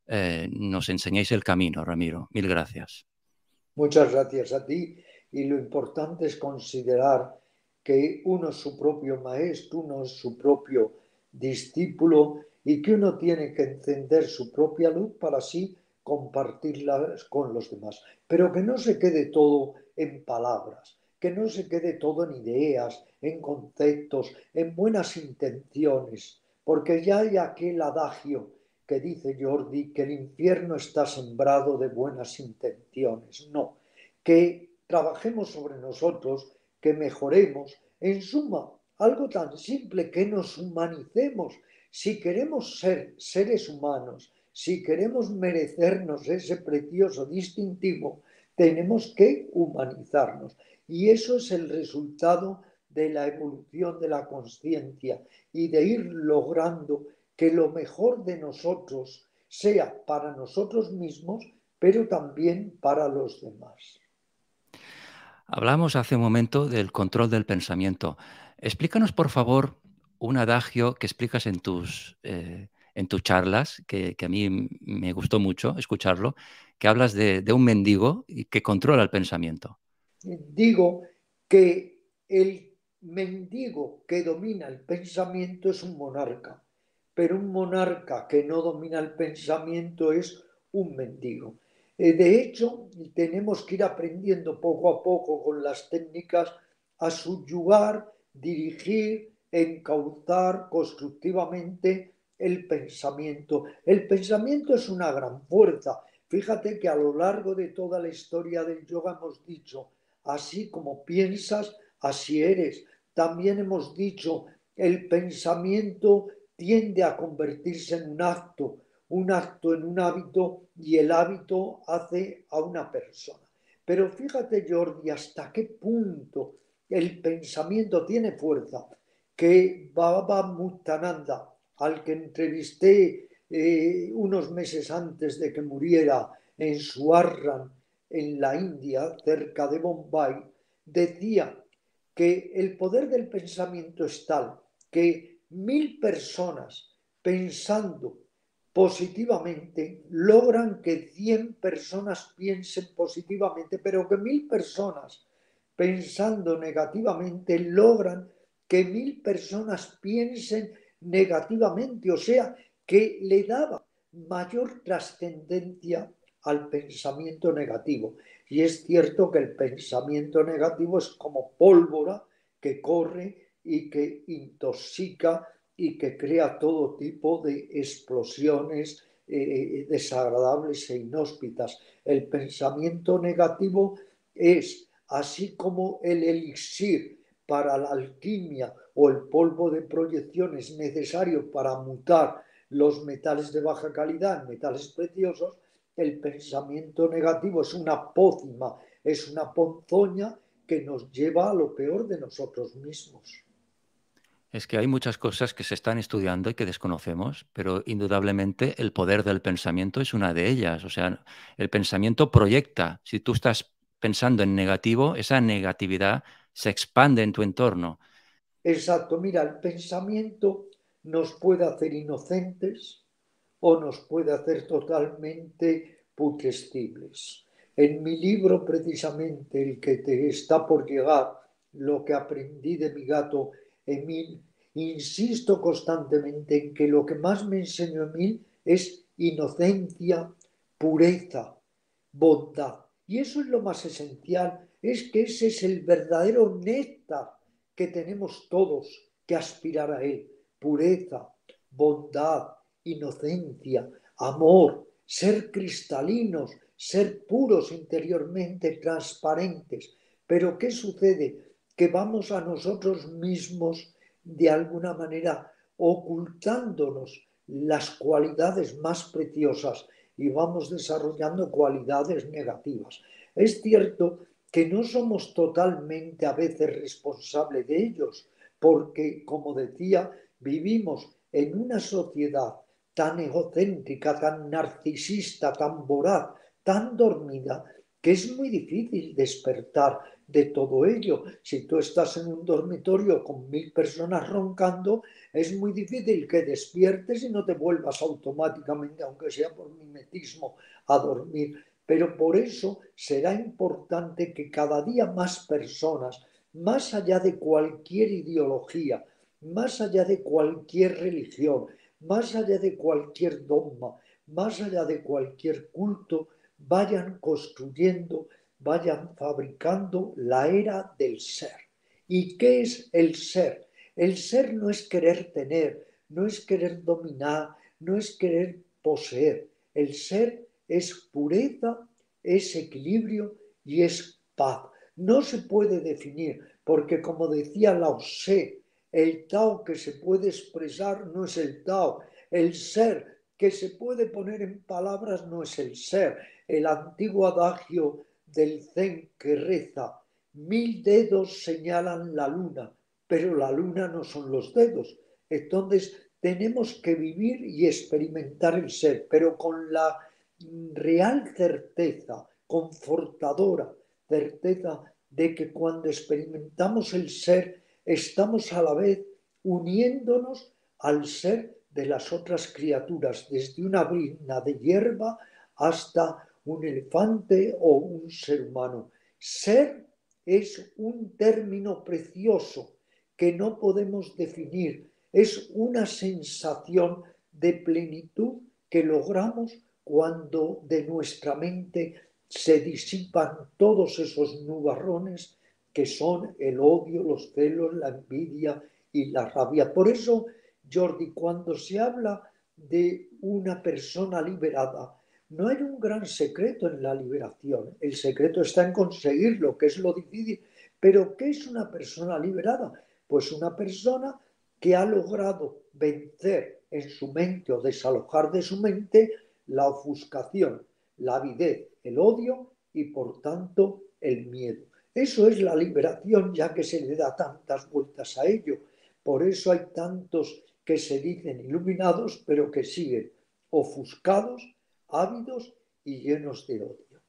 nos enseñéis el camino, Ramiro. Mil gracias. Muchas gracias a ti, y lo importante es considerar que uno es su propio maestro, uno es su propio discípulo y que uno tiene que encender su propia luz para así compartirla con los demás. Pero que no se quede todo en palabras, que no se quede todo en ideas, en conceptos, en buenas intenciones, porque ya hay aquel adagio que dice Jordi, que el infierno está sembrado de buenas intenciones. No, que trabajemos sobre nosotros, que mejoremos, en suma, algo tan simple, que nos humanicemos. Si queremos ser seres humanos, si queremos merecernos ese precioso distintivo, tenemos que humanizarnos. Y eso es el resultado de la evolución de la conciencia y de ir logrando que lo mejor de nosotros sea para nosotros mismos, pero también para los demás. Hablamos hace un momento del control del pensamiento. Explícanos, por favor, un adagio que explicas en tus charlas, que a mí me gustó mucho escucharlo, que hablas de un mendigo y que controla el pensamiento. Digo que el mendigo que domina el pensamiento es un monarca, pero un monarca que no domina el pensamiento es un mendigo. De hecho, tenemos que ir aprendiendo poco a poco con las técnicas a subyugar, dirigir, encauzar constructivamente el pensamiento. El pensamiento es una gran fuerza. Fíjate que a lo largo de toda la historia del yoga hemos dicho: así como piensas, así eres. También hemos dicho el pensamiento tiende a convertirse en un acto en un hábito y el hábito hace a una persona. Pero fíjate, Jordi, hasta qué punto el pensamiento tiene fuerza, que Baba Muktananda, al que entrevisté unos meses antes de que muriera en Suarran, en la India, cerca de Bombay, decía que el poder del pensamiento es tal que 1000 personas pensando positivamente logran que 100 personas piensen positivamente, pero que 1000 personas pensando negativamente logran que 1000 personas piensen negativamente, o sea, que le daba mayor trascendencia al pensamiento negativo. Y es cierto que el pensamiento negativo es como pólvora que corre y que intoxica y que crea todo tipo de explosiones desagradables e inhóspitas. El pensamiento negativo es, así como el elixir para la alquimia o el polvo de proyección es necesario para mutar los metales de baja calidad en metales preciosos, el pensamiento negativo es una pócima, es una ponzoña que nos lleva a lo peor de nosotros mismos. Es que hay muchas cosas que se están estudiando y que desconocemos, pero indudablemente el poder del pensamiento es una de ellas. O sea, el pensamiento proyecta. Si tú estás pensando en negativo, esa negatividad se expande en tu entorno. Exacto, mira, el pensamiento nos puede hacer inocentes o nos puede hacer totalmente putrescibles. En mi libro, precisamente, el que te está por llegar, lo que aprendí de mi gato Emil, insisto constantemente en que lo que más me enseñó Emil es inocencia, pureza, bondad. Y eso es lo más esencial, es que ese es el verdadero néctar que tenemos todos que aspirar a él. Pureza, bondad, inocencia, amor, ser cristalinos, ser puros interiormente, transparentes. Pero ¿qué sucede? Que vamos a nosotros mismos de alguna manera ocultándonos las cualidades más preciosas y vamos desarrollando cualidades negativas. Es cierto que no somos totalmente a veces responsables de ellos, porque, como decía, vivimos en una sociedad tan egocéntrica, tan narcisista, tan voraz, tan dormida, que es muy difícil despertar de todo ello. Si tú estás en un dormitorio con 1000 personas roncando, es muy difícil que despiertes y no te vuelvas automáticamente, aunque sea por mimetismo, a dormir. Pero por eso será importante que cada día más personas, más allá de cualquier ideología, más allá de cualquier religión, más allá de cualquier dogma, más allá de cualquier culto, vayan construyendo, vayan fabricando la era del ser. ¿Y qué es el ser? El ser no es querer tener, no es querer dominar, no es querer poseer. El ser es pureza, es equilibrio y es paz. No se puede definir, porque como decía Lao Tse, el Tao que se puede expresar no es el Tao, el ser que se puede poner en palabras no es el ser. El antiguo adagio del Zen que reza, 1000 dedos señalan la luna, pero la luna no son los dedos. Entonces tenemos que vivir y experimentar el ser, pero con la real certeza, confortadora certeza de que cuando experimentamos el ser, estamos a la vez uniéndonos al ser de las otras criaturas, desde una brizna de hierba hasta un elefante o un ser humano. Ser es un término precioso que no podemos definir, es una sensación de plenitud que logramos cuando de nuestra mente se disipan todos esos nubarrones que son el odio, los celos, la envidia y la rabia. Por eso, Jordi, cuando se habla de una persona liberada, no hay un gran secreto en la liberación. El secreto está en conseguirlo, que es lo difícil. Pero ¿qué es una persona liberada? Pues una persona que ha logrado vencer en su mente o desalojar de su mente la ofuscación, la avidez, el odio y por tanto el miedo. Eso es la liberación, ya que se le da tantas vueltas a ello. Por eso hay tantos que se dicen iluminados, pero que siguen ofuscados, ávidos y llenos de odio.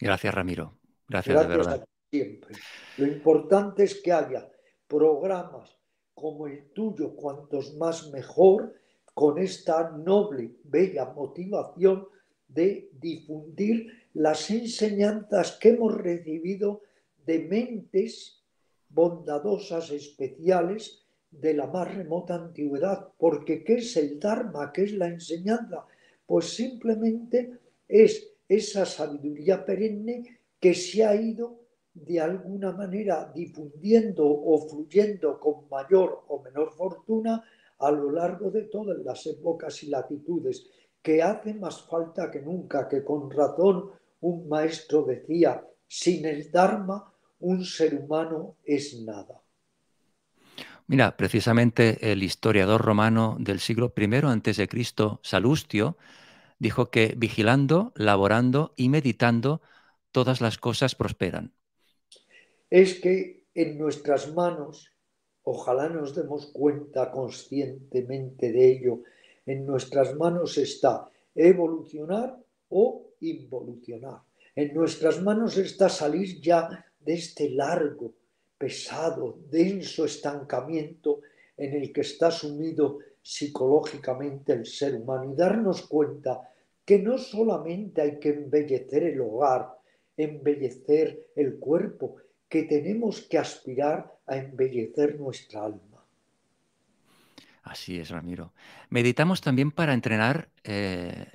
Gracias, Ramiro. Gracias de Gracias verdad. a ti siempre. Lo importante es que haya programas como el tuyo, cuantos más mejor, con esta noble, bella motivación de difundir las enseñanzas que hemos recibido de mentes bondadosas, especiales, de la más remota antigüedad. Porque ¿qué es el Dharma? ¿Qué es la enseñanza? Pues simplemente es esa sabiduría perenne que se ha ido de alguna manera difundiendo o fluyendo con mayor o menor fortuna a lo largo de todas las épocas y latitudes, que hace más falta que nunca, que con razón un maestro decía, sin el Dharma un ser humano es nada. Mira, precisamente el historiador romano del siglo I antes de Cristo, Salustio, dijo que vigilando, laborando y meditando, todas las cosas prosperan. Es que en nuestras manos, ojalá nos demos cuenta conscientemente de ello, en nuestras manos está evolucionar o involucionar. En nuestras manos está salir ya de este largo, pesado, denso estancamiento en el que está sumido psicológicamente el ser humano y darnos cuenta que no solamente hay que embellecer el hogar, embellecer el cuerpo, que tenemos que aspirar a embellecer nuestra alma. Así es, Ramiro. Meditamos también para entrenar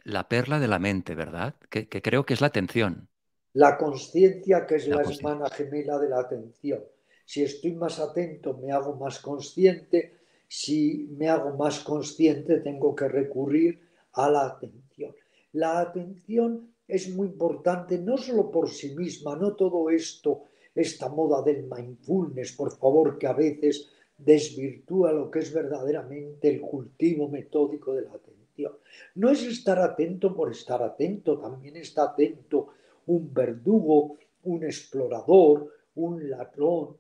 la perla de la mente, ¿verdad? Que creo que es la atención. La conciencia, que es La la conciencia. hermana gemela de la atención. Si estoy más atento, me hago más consciente. Si me hago más consciente, tengo que recurrir a la atención. La atención es muy importante, no solo por sí misma, no todo esto, esta moda del mindfulness, por favor, que a veces desvirtúa lo que es verdaderamente el cultivo metódico de la atención. No es estar atento por estar atento, también está atento un verdugo, un explorador, un ladrón,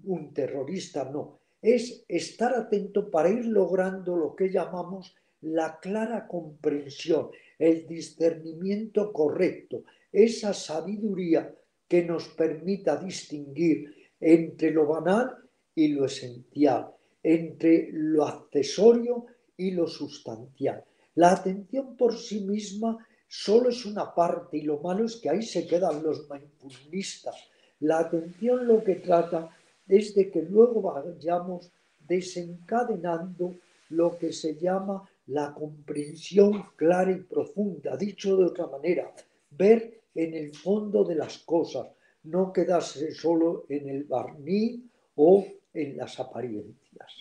un terrorista, no. Es estar atento para ir logrando lo que llamamos la clara comprensión, el discernimiento correcto, esa sabiduría que nos permita distinguir entre lo banal y lo esencial, entre lo accesorio y lo sustancial. La atención por sí misma solo es una parte y lo malo es que ahí se quedan los mindfulnistas. La atención lo que trata es de que luego vayamos desencadenando lo que se llama la comprensión clara y profunda. Dicho de otra manera, ver en el fondo de las cosas, no quedarse solo en el barniz o en las apariencias.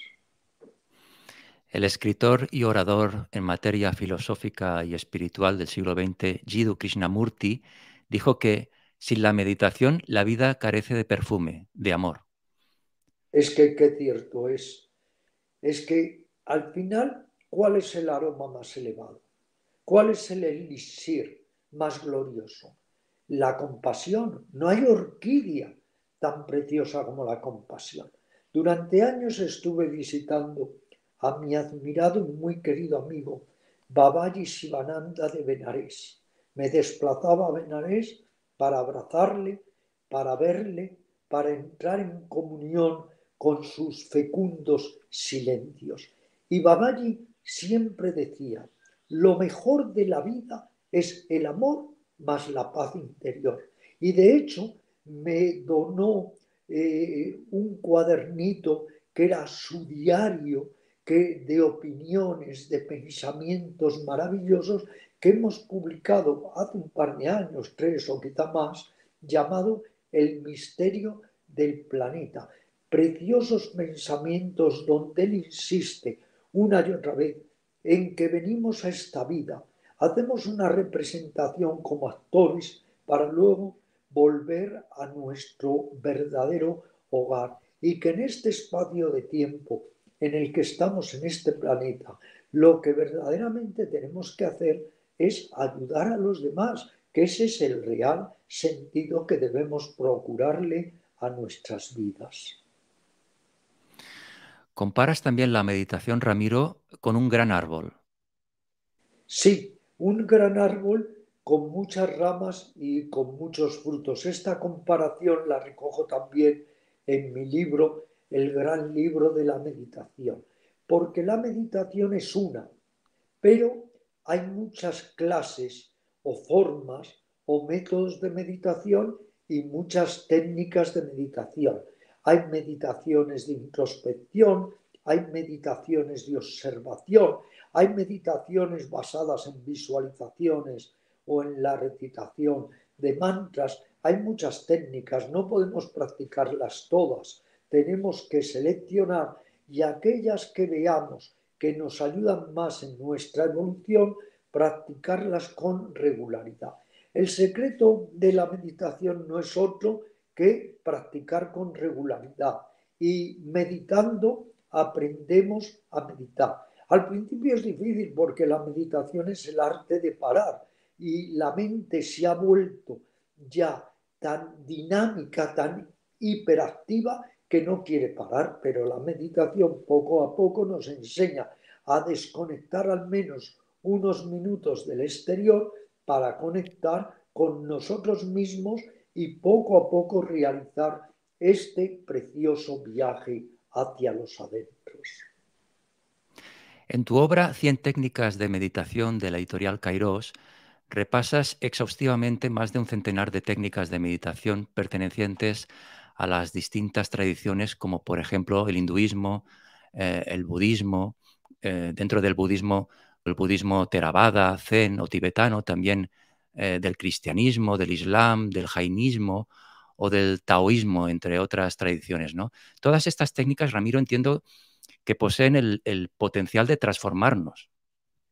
El escritor y orador en materia filosófica y espiritual del siglo XX, Jiddu Krishnamurti, dijo que sin la meditación la vida carece de perfume, de amor. Es que qué cierto es que al final, ¿cuál es el aroma más elevado? ¿Cuál es el elixir más glorioso? La compasión. No hay orquídea tan preciosa como la compasión. Durante años estuve visitando a mi admirado y muy querido amigo Babaji Sivananda de Benares. Me desplazaba a Benares para abrazarle, para verle, para entrar en comunión con sus fecundos silencios. Y Babaji siempre decía, lo mejor de la vida es el amor más la paz interior. Y de hecho me donó un cuadernito que era su diario de opiniones, de pensamientos maravillosos que hemos publicado hace un par de años, 3 o quizá más, llamado El misterio del planeta. Preciosos pensamientos donde él insiste una y otra vez en que venimos a esta vida, hacemos una representación como actores para luego volver a nuestro verdadero hogar y que en este espacio de tiempo en el que estamos en este planeta. Lo que verdaderamente tenemos que hacer es ayudar a los demás, que ese es el real sentido que debemos procurarle a nuestras vidas. Comparas también la meditación, Ramiro, con un gran árbol. Sí, un gran árbol con muchas ramas y con muchos frutos. Esta comparación la recojo también en mi libro, el gran libro de la meditación, porque la meditación es una, pero hay muchas clases o formas o métodos de meditación y muchas técnicas de meditación. Hay meditaciones de introspección, hay meditaciones de observación, hay meditaciones basadas en visualizaciones o en la recitación de mantras. Hay muchas técnicas, no podemos practicarlas todas. Tenemos que seleccionar y aquellas que veamos que nos ayudan más en nuestra evolución, practicarlas con regularidad. El secreto de la meditación no es otro que practicar con regularidad y meditando aprendemos a meditar. Al principio es difícil porque la meditación es el arte de parar y la mente se ha vuelto ya tan dinámica, tan hiperactiva que no quiere parar, pero la meditación poco a poco nos enseña a desconectar al menos unos minutos del exterior para conectar con nosotros mismos y poco a poco realizar este precioso viaje hacia los adentros. En tu obra 100 técnicas de meditación de la editorial Kairos, repasas exhaustivamente más de un centenar de técnicas de meditación pertenecientes a las distintas tradiciones, como por ejemplo el hinduismo, el budismo, dentro del budismo, el budismo theravada, zen o tibetano, también del cristianismo, del islam, del jainismo o del taoísmo, entre otras tradiciones, ¿no? Todas estas técnicas, Ramiro, entiendo que poseen el potencial de transformarnos.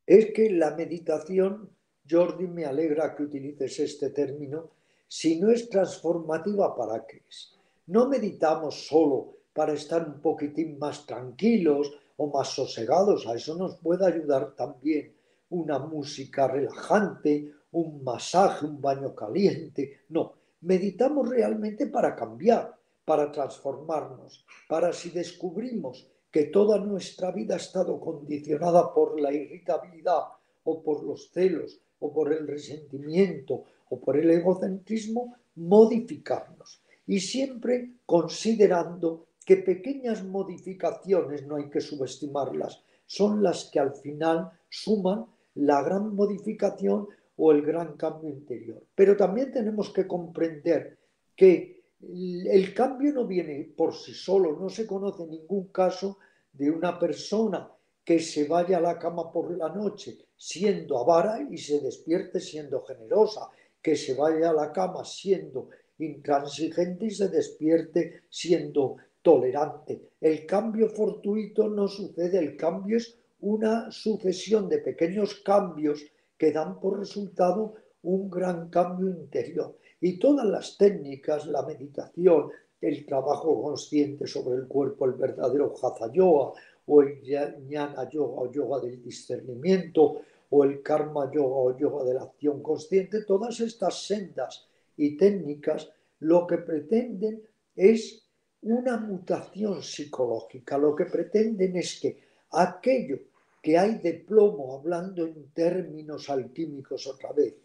Es que la meditación, Jordi, me alegra que utilices este término, si no es transformativa, ¿para qué es? No meditamos solo para estar un poquitín más tranquilos o más sosegados, a eso nos puede ayudar también una música relajante, un masaje, un baño caliente. No, meditamos realmente para cambiar, para transformarnos, para si descubrimos que toda nuestra vida ha estado condicionada por la irritabilidad o por los celos o por el resentimiento o por el egocentrismo, modificarnos. Y siempre considerando que pequeñas modificaciones, no hay que subestimarlas, son las que al final suman la gran modificación o el gran cambio interior. Pero también tenemos que comprender que el cambio no viene por sí solo, no se conoce ningún caso de una persona que se vaya a la cama por la noche siendo avara y se despierte siendo generosa, que se vaya a la cama siendo intransigente y se despierte siendo tolerante. El cambio fortuito no sucede, el cambio es una sucesión de pequeños cambios que dan por resultado un gran cambio interior. Y todas las técnicas, la meditación, el trabajo consciente sobre el cuerpo, el verdadero Hatha Yoga, o el Jnana Yoga o Yoga del discernimiento, o el Karma Yoga o Yoga de la acción consciente, todas estas sendas y técnicas lo que pretenden es una mutación psicológica, lo que pretenden es que aquello que hay de plomo, hablando en términos alquímicos otra vez,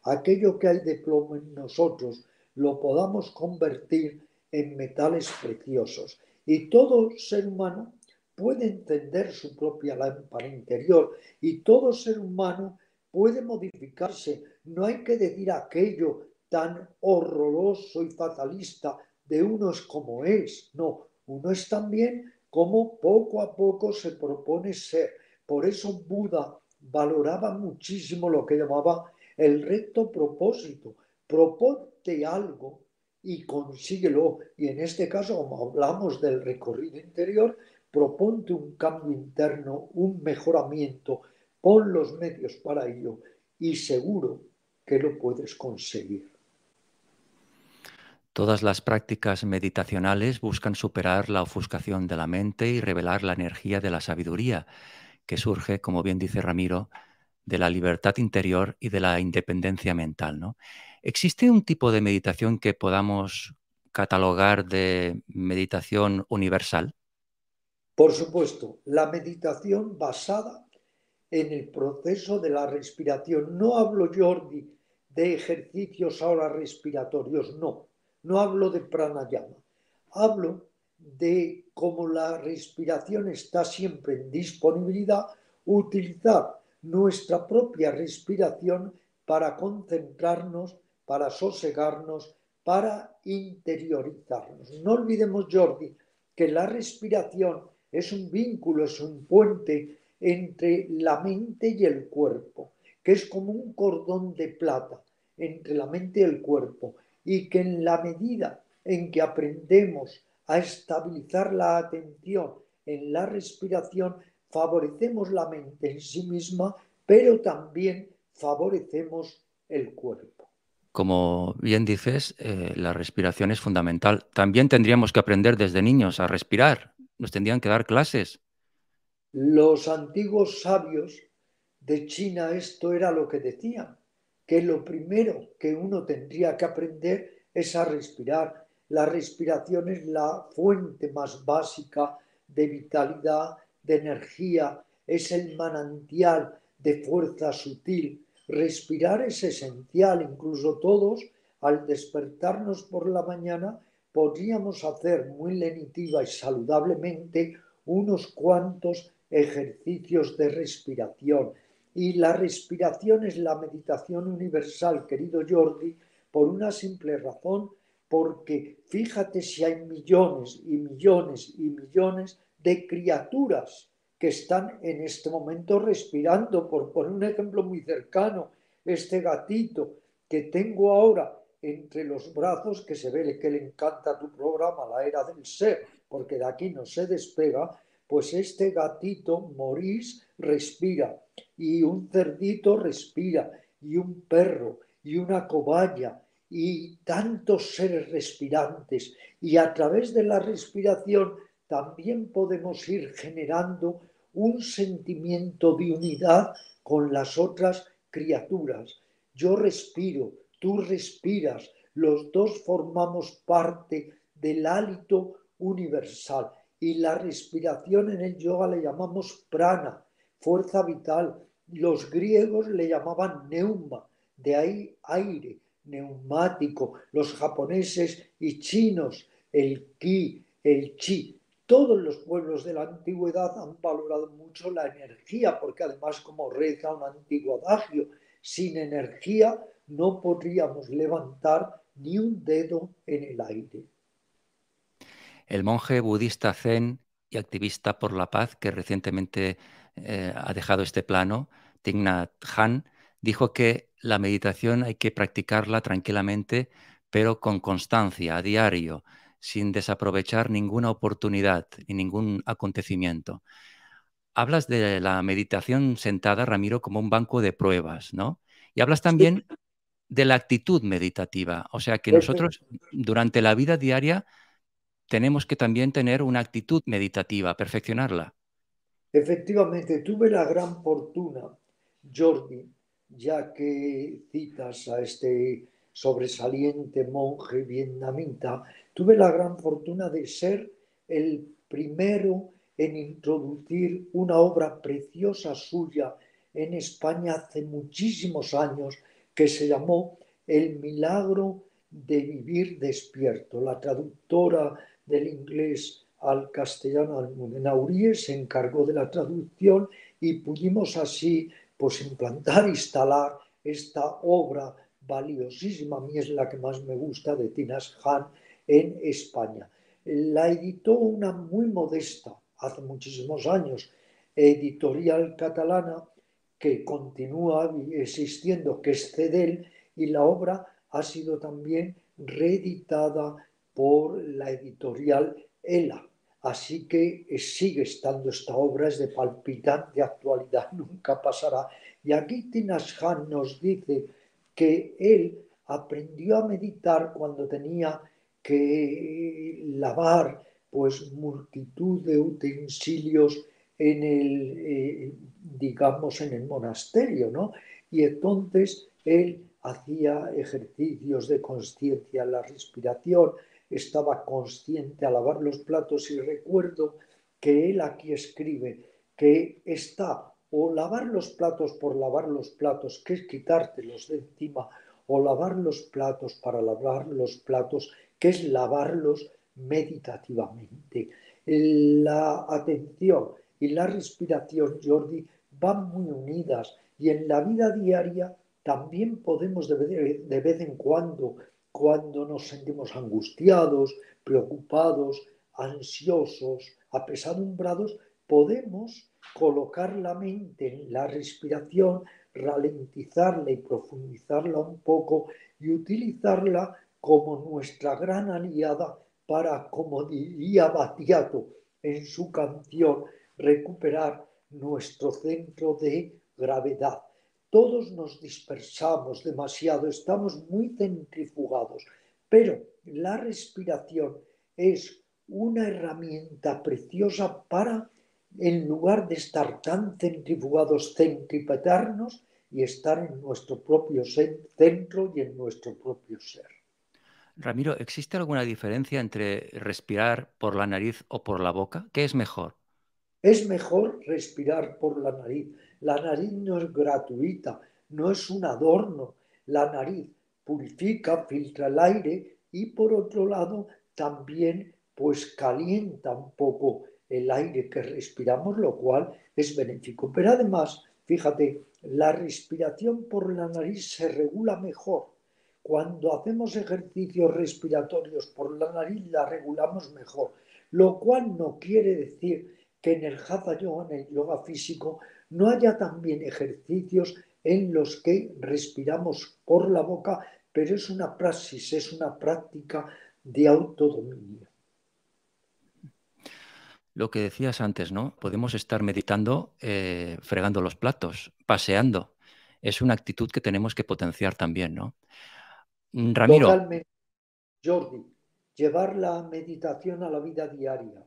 aquello que hay de plomo en nosotros lo podamos convertir en metales preciosos. Y todo ser humano puede encender su propia lámpara interior y todo ser humano puede modificarse. No hay que decir aquello tan horroroso y fatalista de uno es como es. No, uno es también como poco a poco se propone ser. Por eso Buda valoraba muchísimo lo que llamaba el recto propósito. Proponte algo y consíguelo. Y en este caso, como hablamos del recorrido interior, proponte un cambio interno, un mejoramiento, pon los medios para ello y seguro que lo puedes conseguir. Todas las prácticas meditacionales buscan superar la ofuscación de la mente y revelar la energía de la sabiduría, que surge, como bien dice Ramiro, de la libertad interior y de la independencia mental, ¿no? ¿Existe un tipo de meditación que podamos catalogar de meditación universal? Por supuesto, la meditación basada en el proceso de la respiración. No hablo, Jordi, de ejercicios ahora respiratorios, no. No hablo de pranayama. Hablo de cómo la respiración está siempre en disponibilidad, utilizar nuestra propia respiración para concentrarnos, para sosegarnos, para interiorizarnos. No olvidemos, Jordi, que la respiración es un vínculo, es un puente entre la mente y el cuerpo, que es como un cordón de plata entre la mente y el cuerpo, y que en la medida en que aprendemos a estabilizar la atención en la respiración, favorecemos la mente en sí misma, pero también favorecemos el cuerpo. Como bien dices, la respiración es fundamental. También tendríamos que aprender desde niños a respirar. Nos tendrían que dar clases. Los antiguos sabios de China esto era lo que decían, que lo primero que uno tendría que aprender es a respirar. La respiración es la fuente más básica de vitalidad, de energía, es el manantial de fuerza sutil. Respirar es esencial, incluso todos al despertarnos por la mañana podríamos hacer muy lenitiva y saludablemente unos cuantos ejercicios de respiración. Y la respiración es la meditación universal, querido Jordi, por una simple razón, porque fíjate si hay millones y millones y millones de criaturas que están en este momento respirando. Por poner un ejemplo muy cercano, este gatito que tengo ahora entre los brazos, que se ve que le encanta tu programa, La Era del Ser, porque de aquí no se despega, pues este gatito, Maurice, respira, y un cerdito respira, y un perro, y una cobaya, y tantos seres respirantes. Y a través de la respiración también podemos ir generando un sentimiento de unidad con las otras criaturas. Yo respiro, tú respiras, los dos formamos parte del hálito universal. Y la respiración en el yoga le llamamos prana, fuerza vital. Los griegos le llamaban neuma, de ahí aire, neumático. Los japoneses y chinos, el ki, el chi. Todos los pueblos de la antigüedad han valorado mucho la energía, porque además, como reza un antiguo adagio, sin energía no podríamos levantar ni un dedo en el aire. El monje budista zen y activista por la paz que recientemente ha dejado este plano, Thich Nhat Hanh, dijo que la meditación hay que practicarla tranquilamente, pero con constancia, a diario, sin desaprovechar ninguna oportunidad ni ningún acontecimiento. Hablas de la meditación sentada, Ramiro, como un banco de pruebas, ¿no? Y hablas Sí, también de la actitud meditativa, o sea que nosotros durante la vida diaria tenemos que también tener una actitud meditativa, perfeccionarla. efectivamente, tuve la gran fortuna, Jordi, ya que citas a este sobresaliente monje vietnamita, tuve la gran fortuna de ser el primero en introducir una obra preciosa suya en España hace muchísimos años, que se llamó El milagro de vivir despierto. La traductora del inglés al castellano, Almudena Uríe, se encargó de la traducción y pudimos así pues implantar, instalar esta obra valiosísima, a mí es la que más me gusta, de Thich Nhat Hanh en España. La editó una muy modesta, hace muchísimos años, editorial catalana que continúa existiendo, que es CEDEL, y la obra ha sido también reeditada por la editorial ELA. Así que sigue estando esta obra, es de palpitante actualidad, nunca pasará. Y aquí Thich Nhat Hanh nos dice que él aprendió a meditar cuando tenía que lavar pues multitud de utensilios en digamos, en el monasterio, ¿no? Y entonces él hacía ejercicios de conciencia, la respiración, estaba consciente a lavar los platos y recuerdo que él aquí escribe que está o lavar los platos por lavar los platos, que es quitártelos de encima, o lavar los platos para lavar los platos, que es lavarlos meditativamente. La atención y la respiración, Jordi, van muy unidas y en la vida diaria también podemos de vez en cuando nos sentimos angustiados, preocupados, ansiosos, apesadumbrados, podemos colocar la mente en la respiración, ralentizarla y profundizarla un poco y utilizarla como nuestra gran aliada para, como diría Battiato en su canción, recuperar nuestro centro de gravedad. Todos nos dispersamos demasiado, estamos muy centrifugados, pero la respiración es una herramienta preciosa para, en lugar de estar tan centrifugados, centripetarnos y estar en nuestro propio centro y en nuestro propio ser. Ramiro, ¿existe alguna diferencia entre respirar por la nariz o por la boca? ¿Qué es mejor? Es mejor respirar por la nariz. La nariz no es gratuita, no es un adorno. La nariz purifica, filtra el aire y por otro lado también pues calienta un poco el aire que respiramos, lo cual es benéfico. Pero además, fíjate, la respiración por la nariz se regula mejor. Cuando hacemos ejercicios respiratorios por la nariz la regulamos mejor, lo cual no quiere decir que en el Hatha Yoga, en el yoga físico, no haya también ejercicios en los que respiramos por la boca, pero es una praxis, es una práctica de autodominio. Lo que decías antes, ¿no? Podemos estar meditando, fregando los platos, paseando. Es una actitud que tenemos que potenciar también, ¿no? Ramiro, Totalmente, Jordi, llevar la meditación a la vida diaria.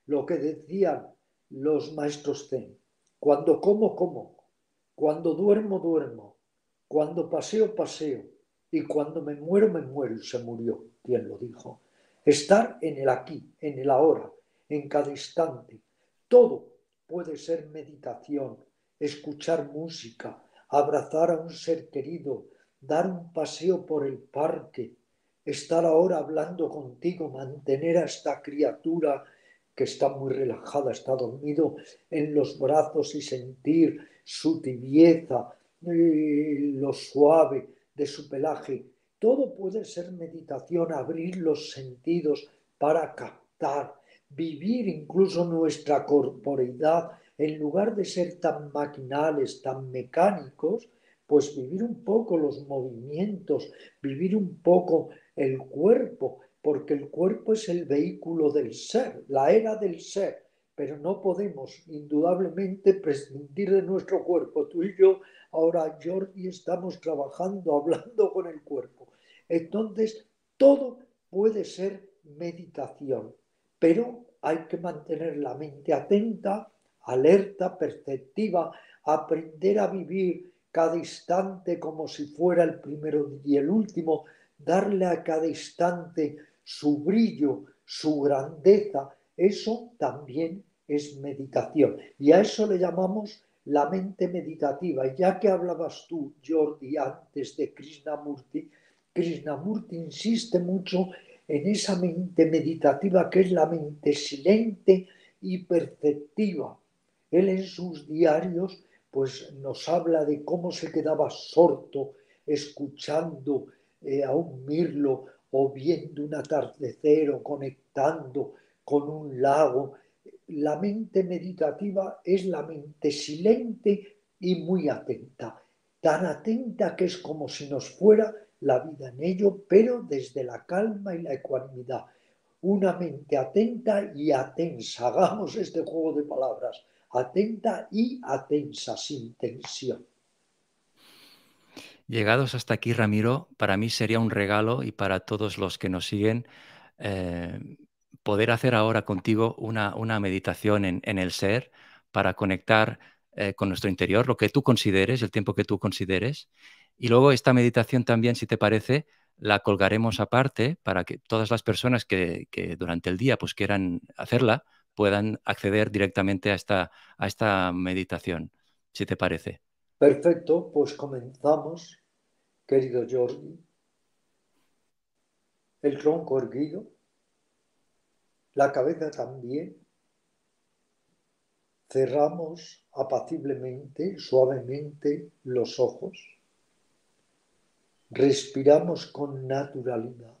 Lo que decían los maestros Zen. Cuando como, como. Cuando duermo, duermo. Cuando paseo, paseo. Y cuando me muero, me muero. Y se murió, quien lo dijo. Estar en el aquí, en el ahora, en cada instante. Todo puede ser meditación, escuchar música, abrazar a un ser querido, dar un paseo por el parque, estar ahora hablando contigo, mantener a esta criatura que está muy relajada, está dormido en los brazos y sentir su tibieza, lo suave de su pelaje. Todo puede ser meditación, abrir los sentidos para captar, vivir incluso nuestra corporeidad, en lugar de ser tan maquinales, tan mecánicos, pues vivir un poco los movimientos, vivir un poco el cuerpo, porque el cuerpo es el vehículo del ser, la era del ser, pero no podemos indudablemente prescindir de nuestro cuerpo. Tú y yo ahora, Jordi, estamos trabajando, hablando con el cuerpo. Entonces, todo puede ser meditación, pero hay que mantener la mente atenta, alerta, perceptiva, aprender a vivir cada instante como si fuera el primero y el último, darle a cada instante su brillo, su grandeza, eso también es meditación. Y a eso le llamamos la mente meditativa. Y ya que hablabas tú, Jordi, antes de Krishnamurti, Krishnamurti insiste mucho en esa mente meditativa que es la mente silente y perceptiva. Él en sus diarios pues nos habla de cómo se quedaba absorto escuchando a un mirlo o viendo un atardecer o conectando con un lago. La mente meditativa es la mente silente y muy atenta, tan atenta que es como si nos fuera la vida en ello, pero desde la calma y la ecuanimidad. Una mente atenta y atensa. Hagamos este juego de palabras. Atenta y atensa, sin tensión. llegados hasta aquí, Ramiro, para mí sería un regalo y para todos los que nos siguen poder hacer ahora contigo una meditación en el ser para conectar con nuestro interior, lo que tú consideres, el tiempo que tú consideres. Y luego esta meditación también, si te parece, la colgaremos aparte para que todas las personas que durante el día pues, quieran hacerla puedan acceder directamente a esta meditación, si te parece. Perfecto, pues comenzamos, querido Jordi. El tronco erguido, la cabeza también. Cerramos apaciblemente, suavemente los ojos. Respiramos con naturalidad.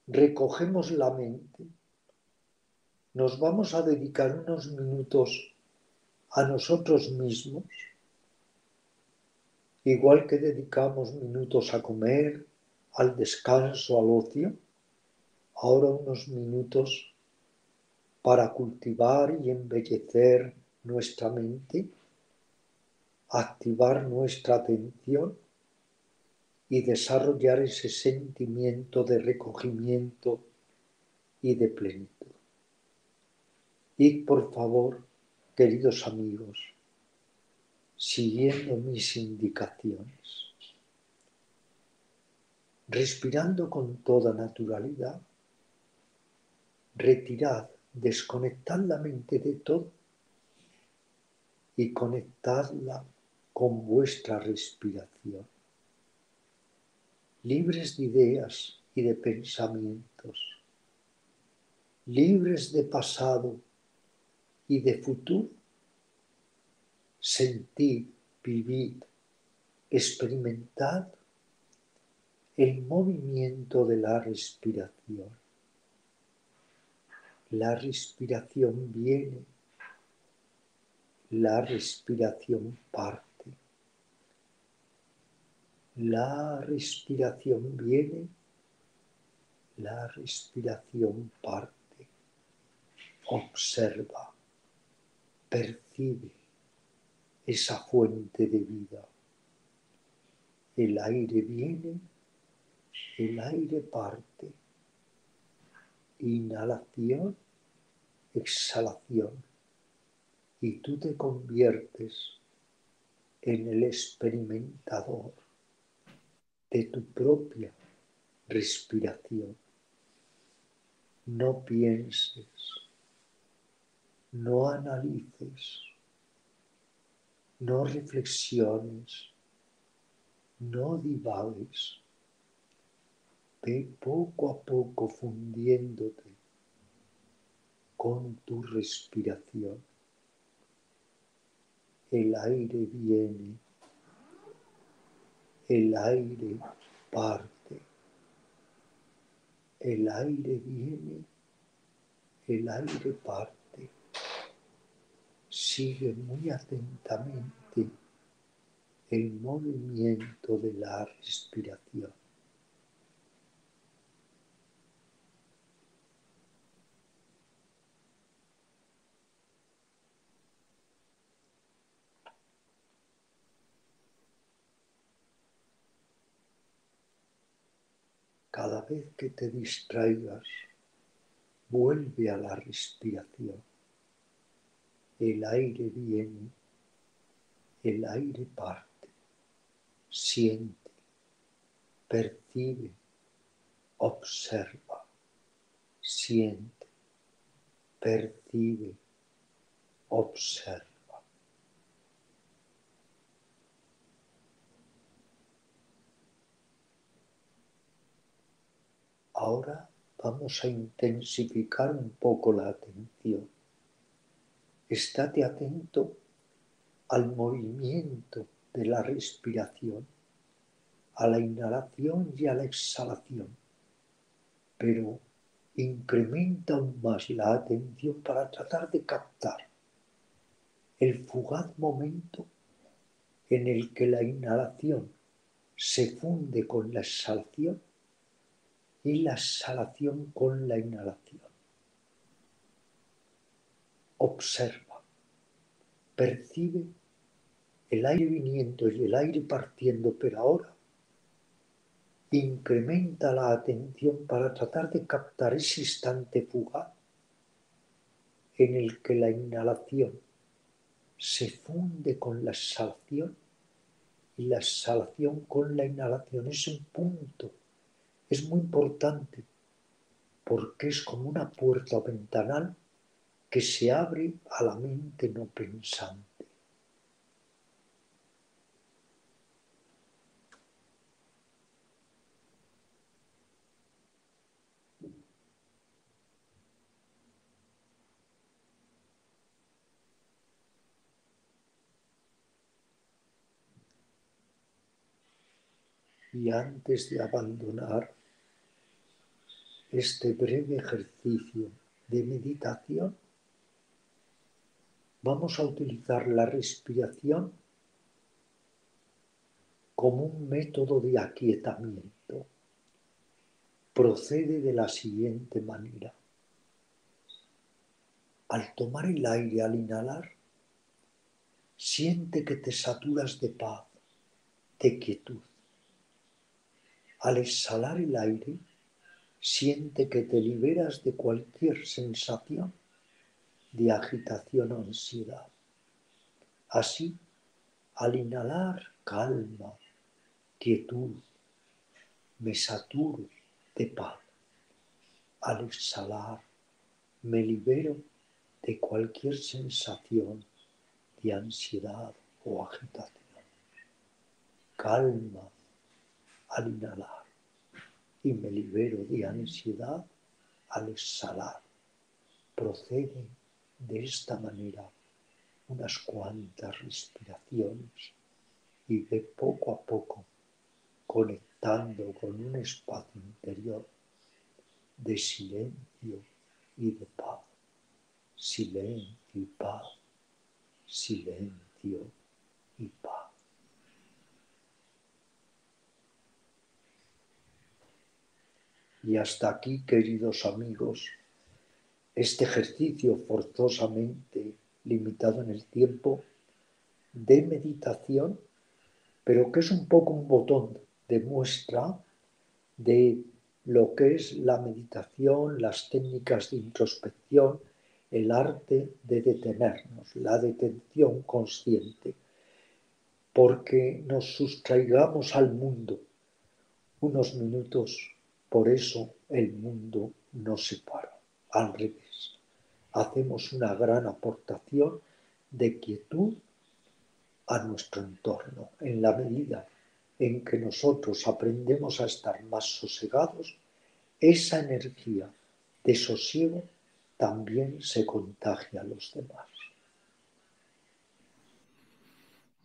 Recogemos la mente. Nos vamos a dedicar unos minutos a nosotros mismos, igual que dedicamos minutos a comer, al descanso, al ocio. Ahora unos minutos para cultivar y embellecer nuestra mente, activar nuestra atención y desarrollar ese sentimiento de recogimiento y de plenitud. Y por favor, queridos amigos, siguiendo mis indicaciones, respirando con toda naturalidad, retirad, desconectad la mente de todo y conectadla con vuestra respiración, libres de ideas y de pensamientos, libres de pasado y de futuro. Sentid, vivid, experimentad el movimiento de la respiración. La respiración viene, la respiración parte. La respiración viene, la respiración parte. Observa, percibe esa fuente de vida. El aire viene, el aire parte. Inhalación, exhalación. Y tú te conviertes en el experimentador de tu propia respiración. No pienses, no analices, no reflexiones, no divagues. Ve poco a poco fundiéndote con tu respiración. El aire viene, el aire parte, el aire viene, el aire parte. Sigue muy atentamente el movimiento de la respiración. Cada vez que te distraigas, vuelve a la respiración. El aire viene, el aire parte. Siente, percibe, observa. Siente, percibe, observa. Ahora vamos a intensificar un poco la atención. Estate atento al movimiento de la respiración, a la inhalación y a la exhalación, pero incrementa aún más la atención para tratar de captar el fugaz momento en el que la inhalación se funde con la exhalación y la exhalación con la inhalación. Observa, percibe el aire viniendo y el aire partiendo, pero ahora incrementa la atención para tratar de captar ese instante fugaz en el que la inhalación se funde con la exhalación y la exhalación con la inhalación. Es un punto, es muy importante porque es como una puerta o ventanal que se abre a la mente no pensante. Y antes de abandonar este breve ejercicio de meditación, vamos a utilizar la respiración como un método de aquietamiento. Procede de la siguiente manera. Al tomar el aire, al inhalar, siente que te saturas de paz, de quietud. Al exhalar el aire, siente que te liberas de cualquier sensación de agitación o ansiedad. Así, al inhalar, calma, quietud, me saturo de paz. Al exhalar, me libero de cualquier sensación de ansiedad o agitación. Calma al inhalar y me libero de ansiedad al exhalar. Procede de esta manera unas cuantas respiraciones y ve poco a poco conectando con un espacio interior de silencio y de paz. Silencio y paz. Silencio y paz. Y hasta aquí, queridos amigos, este ejercicio forzosamente limitado en el tiempo de meditación, pero que es un poco un botón de muestra de lo que es la meditación, las técnicas de introspección, el arte de detenernos, la detención consciente, porque nos sustraigamos al mundo unos minutos, por eso el mundo nos separa. Al revés, hacemos una gran aportación de quietud a nuestro entorno. En la medida en que nosotros aprendemos a estar más sosegados, esa energía de sosiego también se contagia a los demás.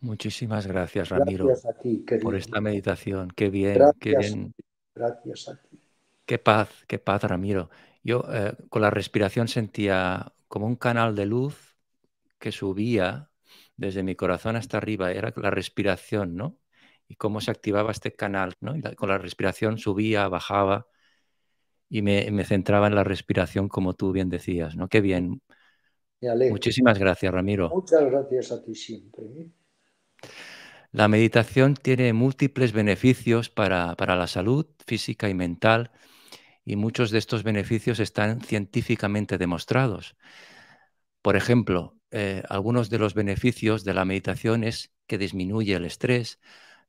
Muchísimas gracias, Ramiro, Gracias a ti, por querido. esta meditación. Qué Gracias, bien, gracias a ti. qué paz, Ramiro. Yo con la respiración sentía como un canal de luz que subía desde mi corazón hasta arriba. Era la respiración, ¿no? Y cómo se activaba este canal, ¿no? Con la respiración subía, bajaba y me centraba en la respiración, como tú bien decías, ¿no? Qué bien. Me alegro. Muchísimas gracias, Ramiro. Muchas gracias a ti siempre, ¿eh? La meditación tiene múltiples beneficios para la salud física y mental, y muchos de estos beneficios están científicamente demostrados. Por ejemplo, algunos de los beneficios de la meditación es que disminuye el estrés,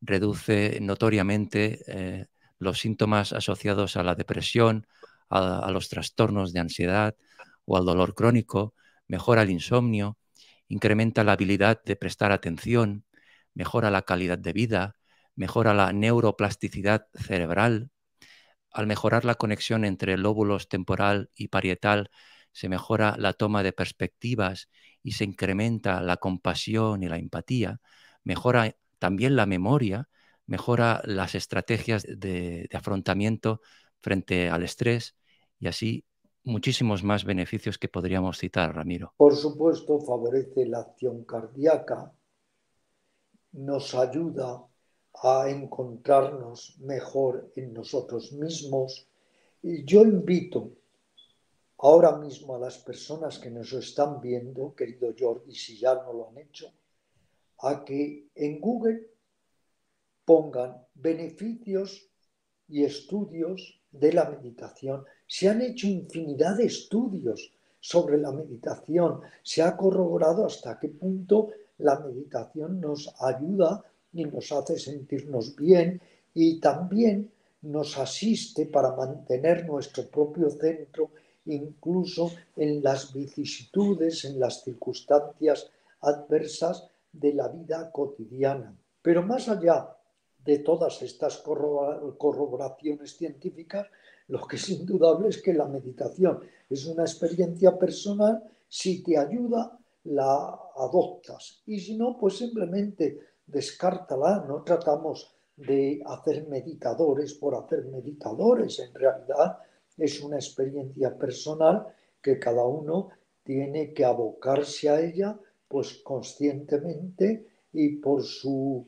reduce notoriamente los síntomas asociados a la depresión, a los trastornos de ansiedad o al dolor crónico, mejora el insomnio, incrementa la habilidad de prestar atención, mejora la calidad de vida, mejora la neuroplasticidad cerebral. Al mejorar la conexión entre lóbulos temporal y parietal, se mejora la toma de perspectivas y se incrementa la compasión y la empatía, mejora también la memoria, mejora las estrategias de afrontamiento frente al estrés y así muchísimos más beneficios que podríamos citar, Ramiro. Por supuesto, favorece la acción cardíaca, nos ayuda a encontrarnos mejor en nosotros mismos. Y yo invito ahora mismo a las personas que nos están viendo, querido Jordi, si ya no lo han hecho, a que en Google pongan beneficios y estudios de la meditación. Se han hecho infinidad de estudios sobre la meditación. Se ha corroborado hasta qué punto la meditación nos ayuda y nos hace sentirnos bien y también nos asiste para mantener nuestro propio centro, incluso en las vicisitudes, en las circunstancias adversas de la vida cotidiana. Pero más allá de todas estas corroboraciones científicas, lo que es indudable es que la meditación es una experiencia personal. Si te ayuda, la adoptas, y si no, pues simplemente descártala. No tratamos de hacer meditadores por hacer meditadores. En realidad es una experiencia personal que cada uno tiene que abocarse a ella pues conscientemente y por su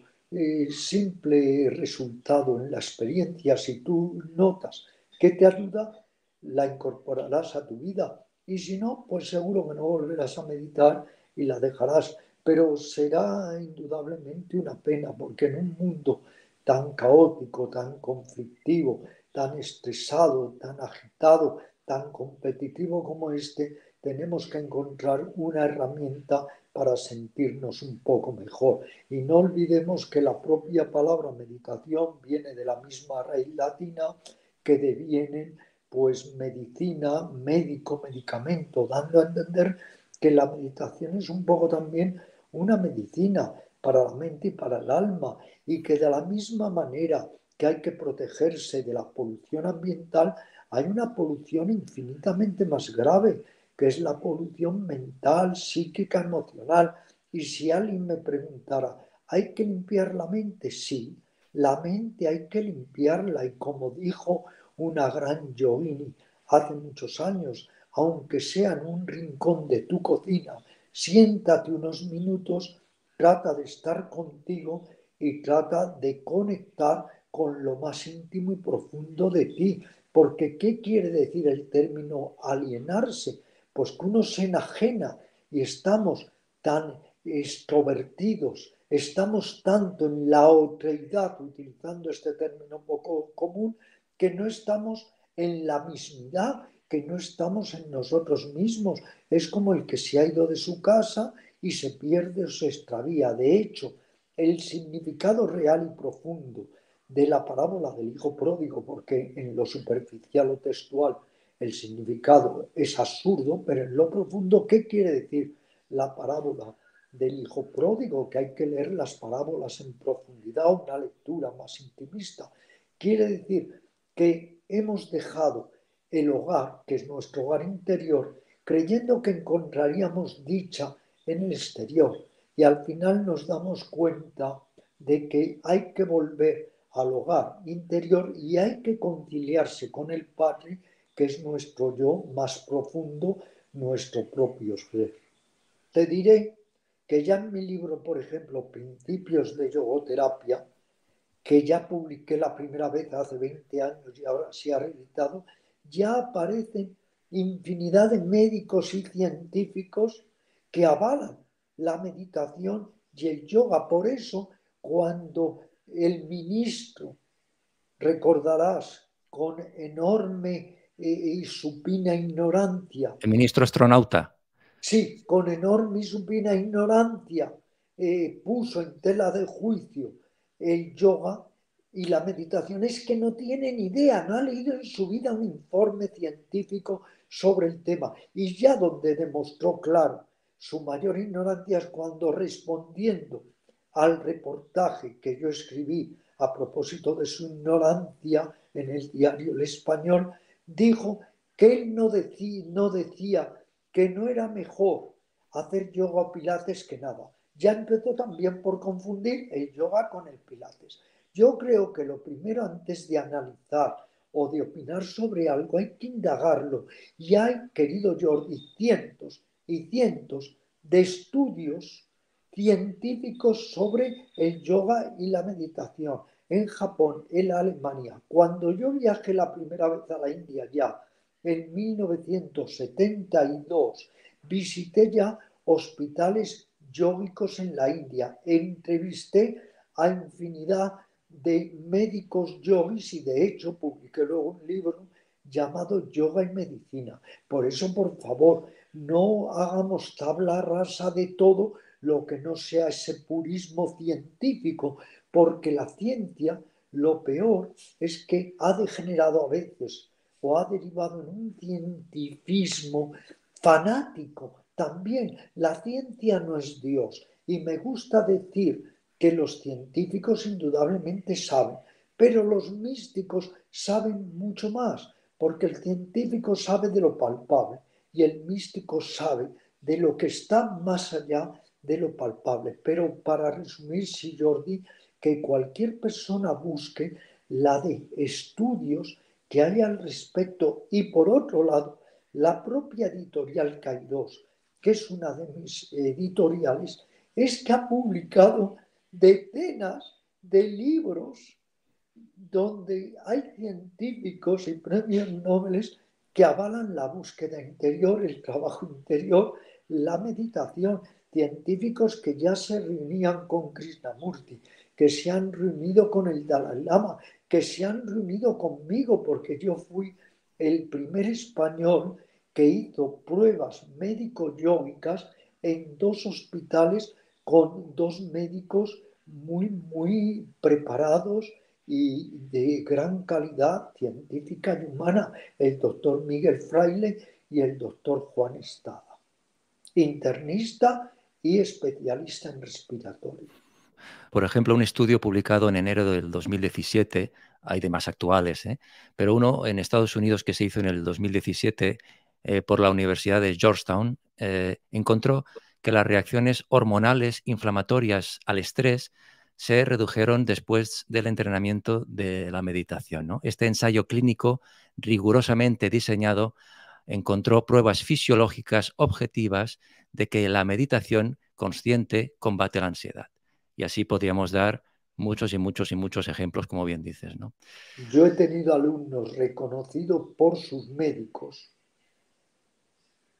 simple resultado en la experiencia. Si tú notas que te ayuda, la incorporarás a tu vida, y si no, pues seguro que no volverás a meditar y la dejarás. Pero será indudablemente una pena, porque en un mundo tan caótico, tan conflictivo, tan estresado, tan agitado, tan competitivo como este, tenemos que encontrar una herramienta para sentirnos un poco mejor. Y no olvidemos que la propia palabra meditación viene de la misma raíz latina que devienen pues medicina, médico, medicamento, dando a entender que la meditación es un poco también una medicina para la mente y para el alma, y que de la misma manera que hay que protegerse de la polución ambiental, hay una polución infinitamente más grave, que es la polución mental, psíquica, emocional. Y si alguien me preguntara, ¿hay que limpiar la mente? Sí, la mente hay que limpiarla, y como dijo una gran yogini hace muchos años, aunque sea en un rincón de tu cocina, siéntate unos minutos, trata de estar contigo y trata de conectar con lo más íntimo y profundo de ti. Porque ¿qué quiere decir el término alienarse? Pues que uno se enajena, y estamos tan extrovertidos, estamos tanto en la otreidad, utilizando este término poco común, que no estamos en la mismidad, que no estamos en nosotros mismos. Es como el que se ha ido de su casa y se pierde o se extravía. De hecho, el significado real y profundo de la parábola del hijo pródigo, porque en lo superficial o textual el significado es absurdo, pero en lo profundo, ¿qué quiere decir la parábola del hijo pródigo? Que hay que leer las parábolas en profundidad, una lectura más intimista. Quiere decir que hemos dejado el hogar, que es nuestro hogar interior, creyendo que encontraríamos dicha en el exterior, y al final nos damos cuenta de que hay que volver al hogar interior y hay que conciliarse con el Padre, que es nuestro yo más profundo, nuestro propio ser. Te diré que ya en mi libro, por ejemplo, Principios de Yogoterapia, que ya publiqué la primera vez hace 20 años y ahora se ha reeditado, ya aparecen infinidad de médicos y científicos que avalan la meditación y el yoga. Por eso, cuando el ministro, recordarás, con enorme y supina ignorancia, El ministro astronauta. sí, con enorme y supina ignorancia, puso en tela de juicio el yoga y la meditación, es que no tiene ni idea, no ha leído en su vida un informe científico sobre el tema. Y ya donde demostró claro su mayor ignorancia es cuando, respondiendo al reportaje que yo escribí a propósito de su ignorancia en el diario El Español, dijo que él no decía que no era mejor hacer yoga o pilates que nada. Ya empezó también por confundir el yoga con el pilates. Yo creo que lo primero, antes de analizar o de opinar sobre algo, hay que indagarlo. Y hay, querido Jordi, cientos y cientos de estudios científicos sobre el yoga y la meditación en Japón, en Alemania. Cuando yo viajé la primera vez a la India ya en 1972, visité ya hospitales yógicos en la India, entrevisté a infinidad de médicos yogis y de hecho publiqué luego un libro llamado Yoga y Medicina. Por eso, por favor, no hagamos tabla rasa de todo lo que no sea ese purismo científico, porque la ciencia, lo peor es que ha degenerado a veces o ha derivado en un cientifismo fanático. También la ciencia no es Dios y me gusta decir que los científicos indudablemente saben, pero los místicos saben mucho más, porque el científico sabe de lo palpable y el místico sabe de lo que está más allá de lo palpable. Pero para resumir, sí, Jordi, que cualquier persona busque la de estudios que hay al respecto y por otro lado, la propia editorial Kairos, que es una de mis editoriales, es que ha publicado decenas de libros donde hay científicos y premios Nobel que avalan la búsqueda interior, el trabajo interior, la meditación. Científicos que ya se reunían con Krishnamurti, que se han reunido con el Dalai Lama, que se han reunido conmigo, porque yo fui el primer español que hizo pruebas médico-yógicas en 2 hospitales con 2 médicos muy preparados y de gran calidad científica y humana, el doctor Miguel Fraile y el doctor Juan Estada, internista y especialista en respiratorio. Por ejemplo, un estudio publicado en enero del 2017, hay de más actuales, pero uno en Estados Unidos que se hizo en el 2017 por la Universidad de Georgetown, encontró que las reacciones hormonales inflamatorias al estrés se redujeron después del entrenamiento de la meditación, ¿no? Este ensayo clínico rigurosamente diseñado encontró pruebas fisiológicas objetivas de que la meditación consciente combate la ansiedad. Y así podríamos dar muchos y muchos y muchos ejemplos, como bien dices, ¿no? Yo he tenido alumnos reconocidos por sus médicos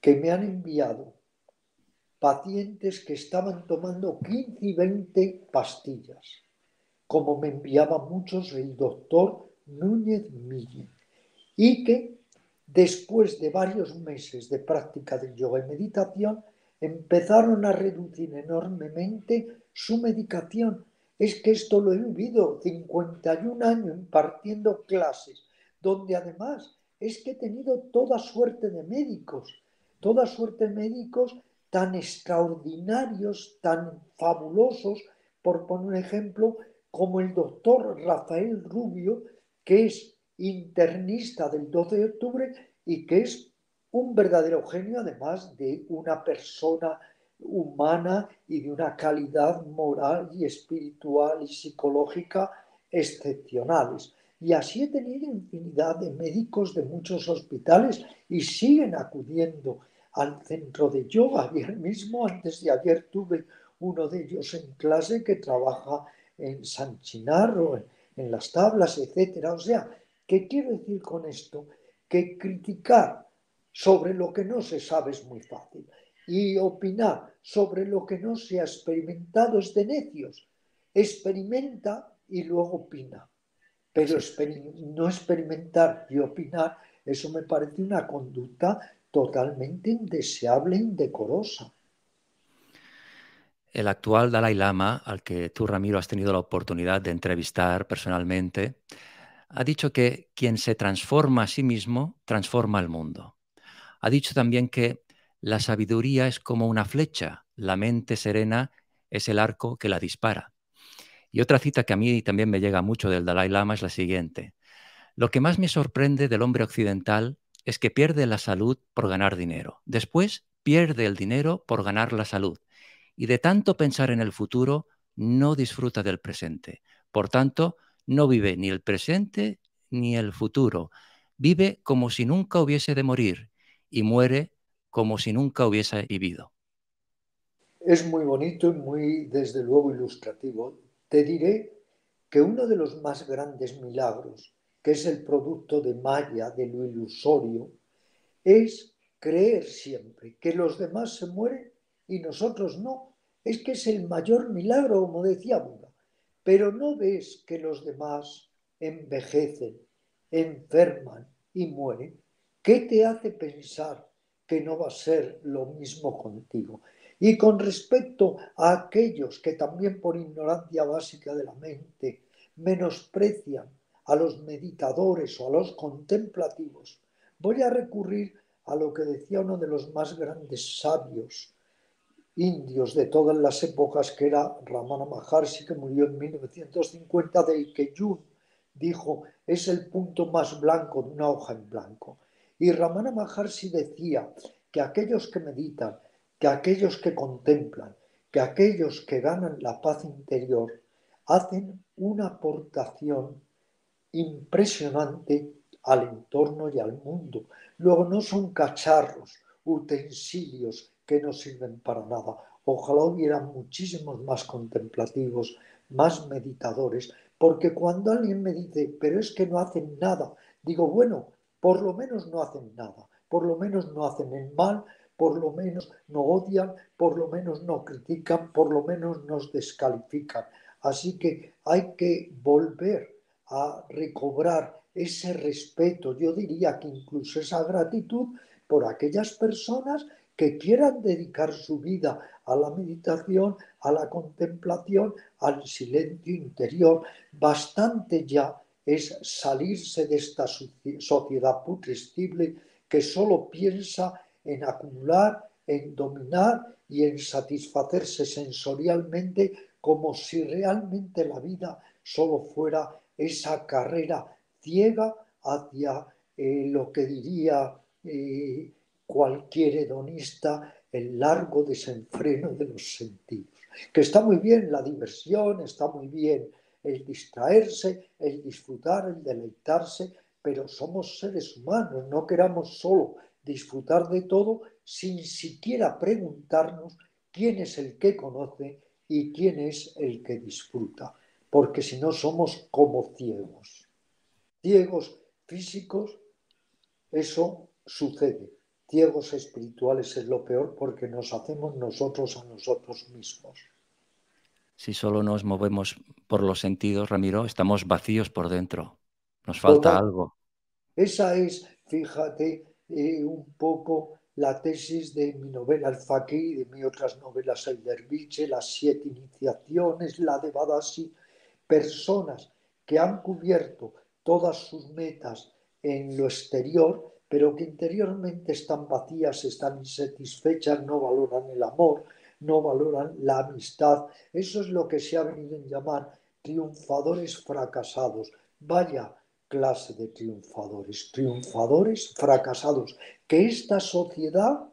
que me han enviado pacientes que estaban tomando 15 y 20 pastillas, como me enviaba muchos el doctor Núñez Mille, y que después de varios meses de práctica de yoga y meditación empezaron a reducir enormemente su medicación. Es que esto lo he vivido 51 años impartiendo clases, donde además es que he tenido toda suerte de médicos tan extraordinarios, tan fabulosos, por poner un ejemplo, como el doctor Rafael Rubio, que es internista del 12 de octubre y que es un verdadero genio, además de una persona humana y de una calidad moral y espiritual y psicológica excepcionales. Y así he tenido infinidad de médicos de muchos hospitales y siguen acudiendo al centro de yoga. Ayer mismo, antes de ayer, tuve uno de ellos en clase que trabaja en San Chinarro, en las tablas, etcétera. O sea, ¿qué quiero decir con esto? Que criticar sobre lo que no se sabe es muy fácil y opinar sobre lo que no se ha experimentado es de necios. Experimenta y luego opina. Pero no experimentar y opinar, eso me parece una conducta totalmente indeseable e indecorosa. El actual Dalai Lama, al que tú, Ramiro, has tenido la oportunidad de entrevistar personalmente, ha dicho que quien se transforma a sí mismo, transforma al mundo. Ha dicho también que la sabiduría es como una flecha, la mente serena es el arco que la dispara. Y otra cita que a mí también me llega mucho del Dalai Lama es la siguiente. Lo que más me sorprende del hombre occidental es que pierde la salud por ganar dinero. Después pierde el dinero por ganar la salud. Y de tanto pensar en el futuro, no disfruta del presente. Por tanto, no vive ni el presente ni el futuro. Vive como si nunca hubiese de morir y muere como si nunca hubiese vivido. Es muy bonito y muy, desde luego, ilustrativo. Te diré que uno de los más grandes milagros, que es el producto de Maya, de lo ilusorio, es creer siempre que los demás se mueren y nosotros no. Es que es el mayor milagro, como decía Buda. pero no ves que los demás envejecen, enferman y mueren. ¿Qué te hace pensar que no va a ser lo mismo contigo? Y con respecto a aquellos que también por ignorancia básica de la mente menosprecian a los meditadores o a los contemplativos, voy a recurrir a lo que decía uno de los más grandes sabios indios de todas las épocas, que era Ramana Maharshi, que murió en 1950, del que Jung dijo: es el punto más blanco de una hoja en blanco. Y Ramana Maharshi decía que aquellos que meditan, que aquellos que contemplan, que aquellos que ganan la paz interior, hacen una aportación impresionante al entorno y al mundo. Luego no son cacharros, utensilios que no sirven para nada. Ojalá hubiera muchísimos más contemplativos, más meditadores, porque cuando alguien me dice, pero es que no hacen nada, digo, bueno, por lo menos no hacen nada, por lo menos no hacen el mal, por lo menos no odian, por lo menos no critican, por lo menos nos descalifican. Así que hay que volver a recobrar ese respeto, yo diría que incluso esa gratitud por aquellas personas que quieran dedicar su vida a la meditación, a la contemplación, al silencio interior. Bastante ya es salirse de esta sociedad putrescible que solo piensa en acumular, en dominar y en satisfacerse sensorialmente, como si realmente la vida solo fuera esa carrera ciega hacia lo que diría cualquier hedonista, el largo desenfreno de los sentidos. Que está muy bien la diversión, está muy bien el distraerse, el disfrutar, el deleitarse, pero somos seres humanos, no queramos solo disfrutar de todo sin siquiera preguntarnos quién es el que conoce y quién es el que disfruta, porque si no somos como ciegos. Ciegos físicos, eso sucede. Ciegos espirituales es lo peor, porque nos hacemos nosotros a nosotros mismos. Si solo nos movemos por los sentidos, Ramiro, estamos vacíos por dentro. Nos falta Total. algo. Esa es, fíjate, un poco la tesis de mi novela El Faquir y de mis otras novelas El Derviche, Las 7 iniciaciones, la de Badasi. Personas que han cubierto todas sus metas en lo exterior, pero que interiormente están vacías, están insatisfechas, no valoran el amor, no valoran la amistad. Eso es lo que se ha venido a llamar triunfadores fracasados. Vaya clase de triunfadores, triunfadores fracasados, que esta sociedad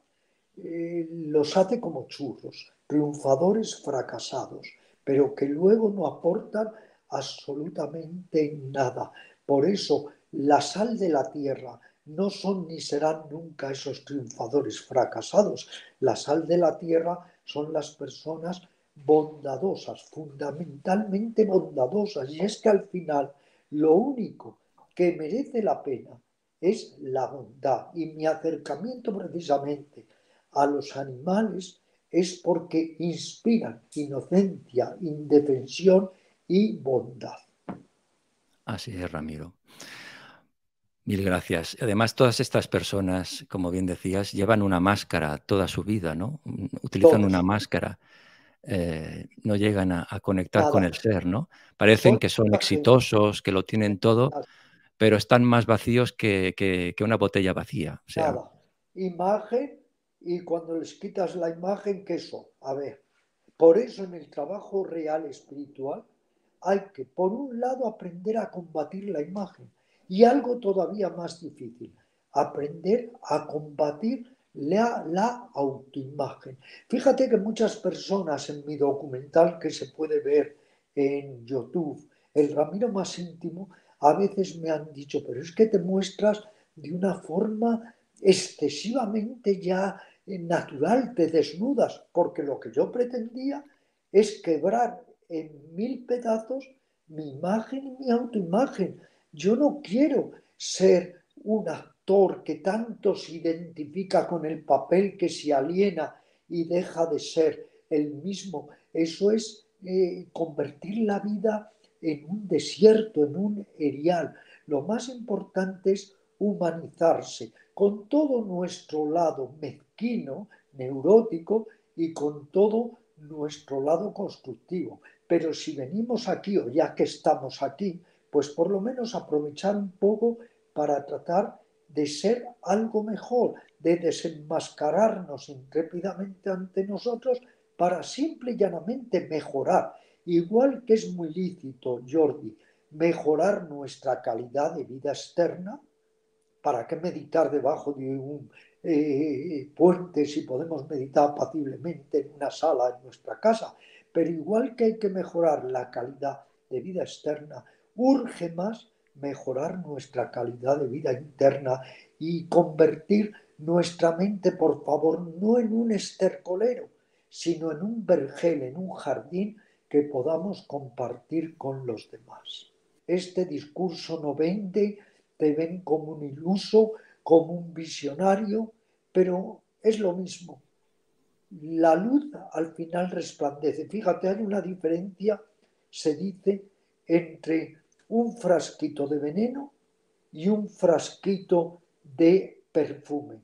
los hace como churros, triunfadores fracasados, pero que luego no aportan absolutamente nada. Por eso, la sal de la tierra no son ni serán nunca esos triunfadores fracasados. La sal de la tierra son las personas bondadosas, fundamentalmente bondadosas. Y es que al final lo único que merece la pena es la bondad. Y mi acercamiento precisamente a los animales es porque inspiran inocencia, indefensión y bondad. Así es, Ramiro. Mil gracias. Además, todas estas personas, como bien decías, llevan una máscara toda su vida, ¿no? Utilizan una Todos, máscara. No llegan a conectar con nada. el ser, ¿no? Parecen Son que son imagen, exitosos, que lo tienen todo, pero están más vacíos que una botella vacía. O sea, nada. Imagen, y cuando les quitas la imagen, ¿qué son? A ver, por eso en el trabajo real espiritual hay que, por un lado, aprender a combatir la imagen, y algo todavía más difícil, aprender a combatir la autoimagen. Fíjate que muchas personas en mi documental, que se puede ver en YouTube, El Ramiro más íntimo, a veces me han dicho, pero es que te muestras de una forma excesivamente ya natural, te desnudas, porque lo que yo pretendía es quebrar en 1000 pedazos mi imagen y mi autoimagen. Yo no quiero ser un actor que tanto se identifica con el papel, que se aliena y deja de ser el mismo. Eso es convertir la vida en un desierto, en un erial. Lo más importante es humanizarse, con todo nuestro lado mezquino, neurótico y con todo nuestro lado constructivo. Pero si venimos aquí, o ya que estamos aquí, pues por lo menos aprovechar un poco para tratar de ser algo mejor, de desenmascararnos intrépidamente ante nosotros para simple y llanamente mejorar. Igual que es muy lícito, Jordi, mejorar nuestra calidad de vida externa. ¿Para qué meditar debajo de un puente si podemos meditar apaciblemente en una sala en nuestra casa? Pero igual que hay que mejorar la calidad de vida externa, urge más mejorar nuestra calidad de vida interna y convertir nuestra mente, por favor, no en un estercolero, sino en un vergel, en un jardín que podamos compartir con los demás. Este discurso no vende, te ven como un iluso, como un visionario, pero es lo mismo. La luz al final resplandece. Fíjate, hay una diferencia, se dice, entre un frasquito de veneno y un frasquito de perfume.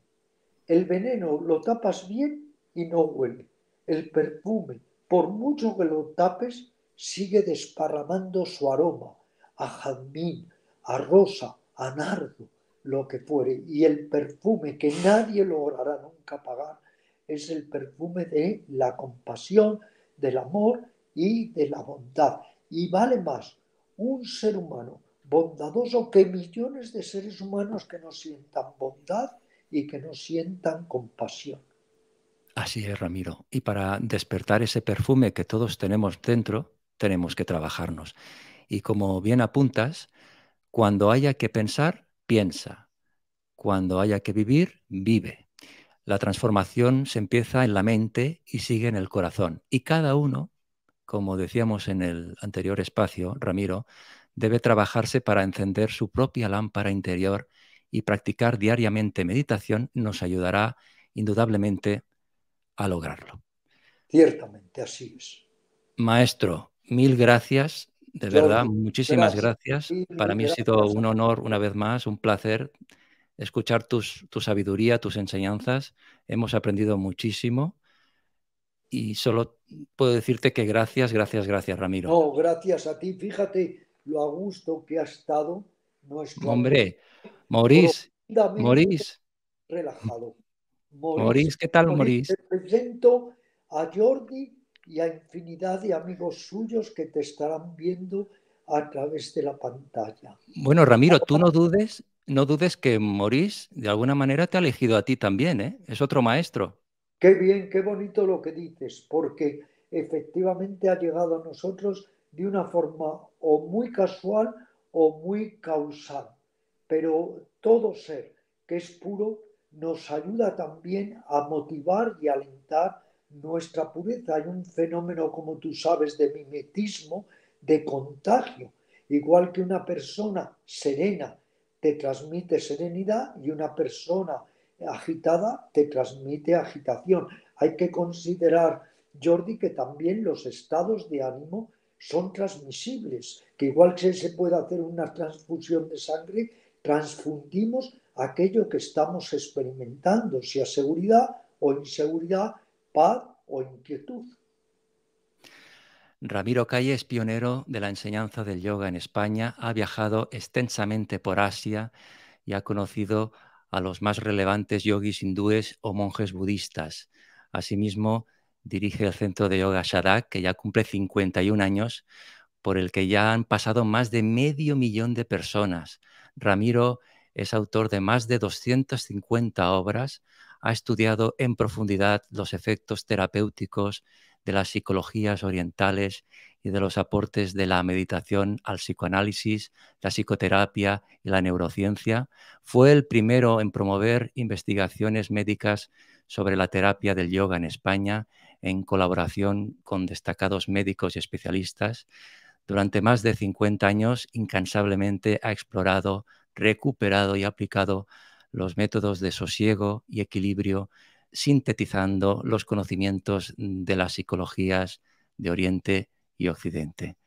El veneno lo tapas bien y no huele. El perfume, por mucho que lo tapes, sigue desparramando su aroma a jazmín, a rosa, a nardo, lo que fuere. Y el perfume que nadie logrará nunca apagar es el perfume de la compasión, del amor y de la bondad. Y vale más un ser humano bondadoso que millones de seres humanos que no sientan bondad y que no sientan compasión. Así es, Ramiro. Y para despertar ese perfume que todos tenemos dentro, tenemos que trabajarnos. Y como bien apuntas, cuando haya que pensar, piensa. Cuando haya que vivir, vive. La transformación se empieza en la mente y sigue en el corazón. Y cada uno, como decíamos en el anterior espacio, Ramiro, debe trabajarse para encender su propia lámpara interior, y practicar diariamente meditación nos ayudará indudablemente a lograrlo. Ciertamente, así es. Maestro, mil gracias, de verdad, Jordi, muchísimas gracias a gracias. ti, Para mil mí ha sido gracias a un ti. honor, una vez más, un placer escuchar tu sabiduría, tus enseñanzas. Hemos aprendido muchísimo y solo puedo decirte que gracias, gracias, gracias, Ramiro. No, gracias a ti. Fíjate lo a gusto que ha estado nuestro amigo, Hombre, Maurice, profundamente Maurice, relajado. Maurice, Maurice, ¿qué tal, Maurice, Maurice? te presento a Jordi y a infinidad de amigos suyos que te estarán viendo a través de la pantalla. Bueno, Ramiro, tú no dudes que Maurice de alguna manera te ha elegido a ti también, ¿eh? Es otro maestro. Qué bien, qué bonito lo que dices, porque efectivamente ha llegado a nosotros de una forma o muy casual o muy causal. Pero todo ser que es puro nos ayuda también a motivar y alentar nuestra pureza. Hay un fenómeno, como tú sabes, de mimetismo, de contagio. Igual que una persona serena te transmite serenidad y una persona agitada te transmite agitación. Hay que considerar, Jordi, que también los estados de ánimo son transmisibles, que igual que se puede hacer una transfusión de sangre, transfundimos aquello que estamos experimentando, sea seguridad o inseguridad, paz o inquietud. Ramiro Calle es pionero de la enseñanza del yoga en España, ha viajado extensamente por Asia y ha conocido a los más relevantes yogis hindúes o monjes budistas. Asimismo, dirige el centro de yoga Shadak, que ya cumple 51 años, por el que ya han pasado más de medio millón de personas. Ramiro es autor de más de 250 obras, ha estudiado en profundidad los efectos terapéuticos de las psicologías orientales y de los aportes de la meditación al psicoanálisis, la psicoterapia y la neurociencia. Fue el primero en promover investigaciones médicas sobre la terapia del yoga en España, en colaboración con destacados médicos y especialistas. Durante más de 50 años, incansablemente ha explorado, recuperado y aplicado los métodos de sosiego y equilibrio, sintetizando los conocimientos de las psicologías de Oriente y Occidente.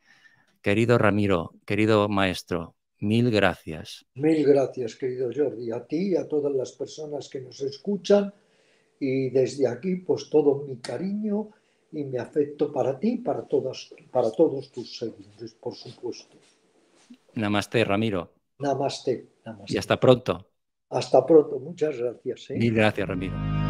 Querido Ramiro, querido maestro, mil gracias. Mil gracias, querido Jordi, a ti y a todas las personas que nos escuchan. Y desde aquí, pues todo mi cariño y mi afecto para ti, para todos tus seguidores, por supuesto. Namaste, Ramiro. Namaste, Y namaste. hasta pronto. Hasta pronto, muchas gracias. Mil gracias, Ramiro.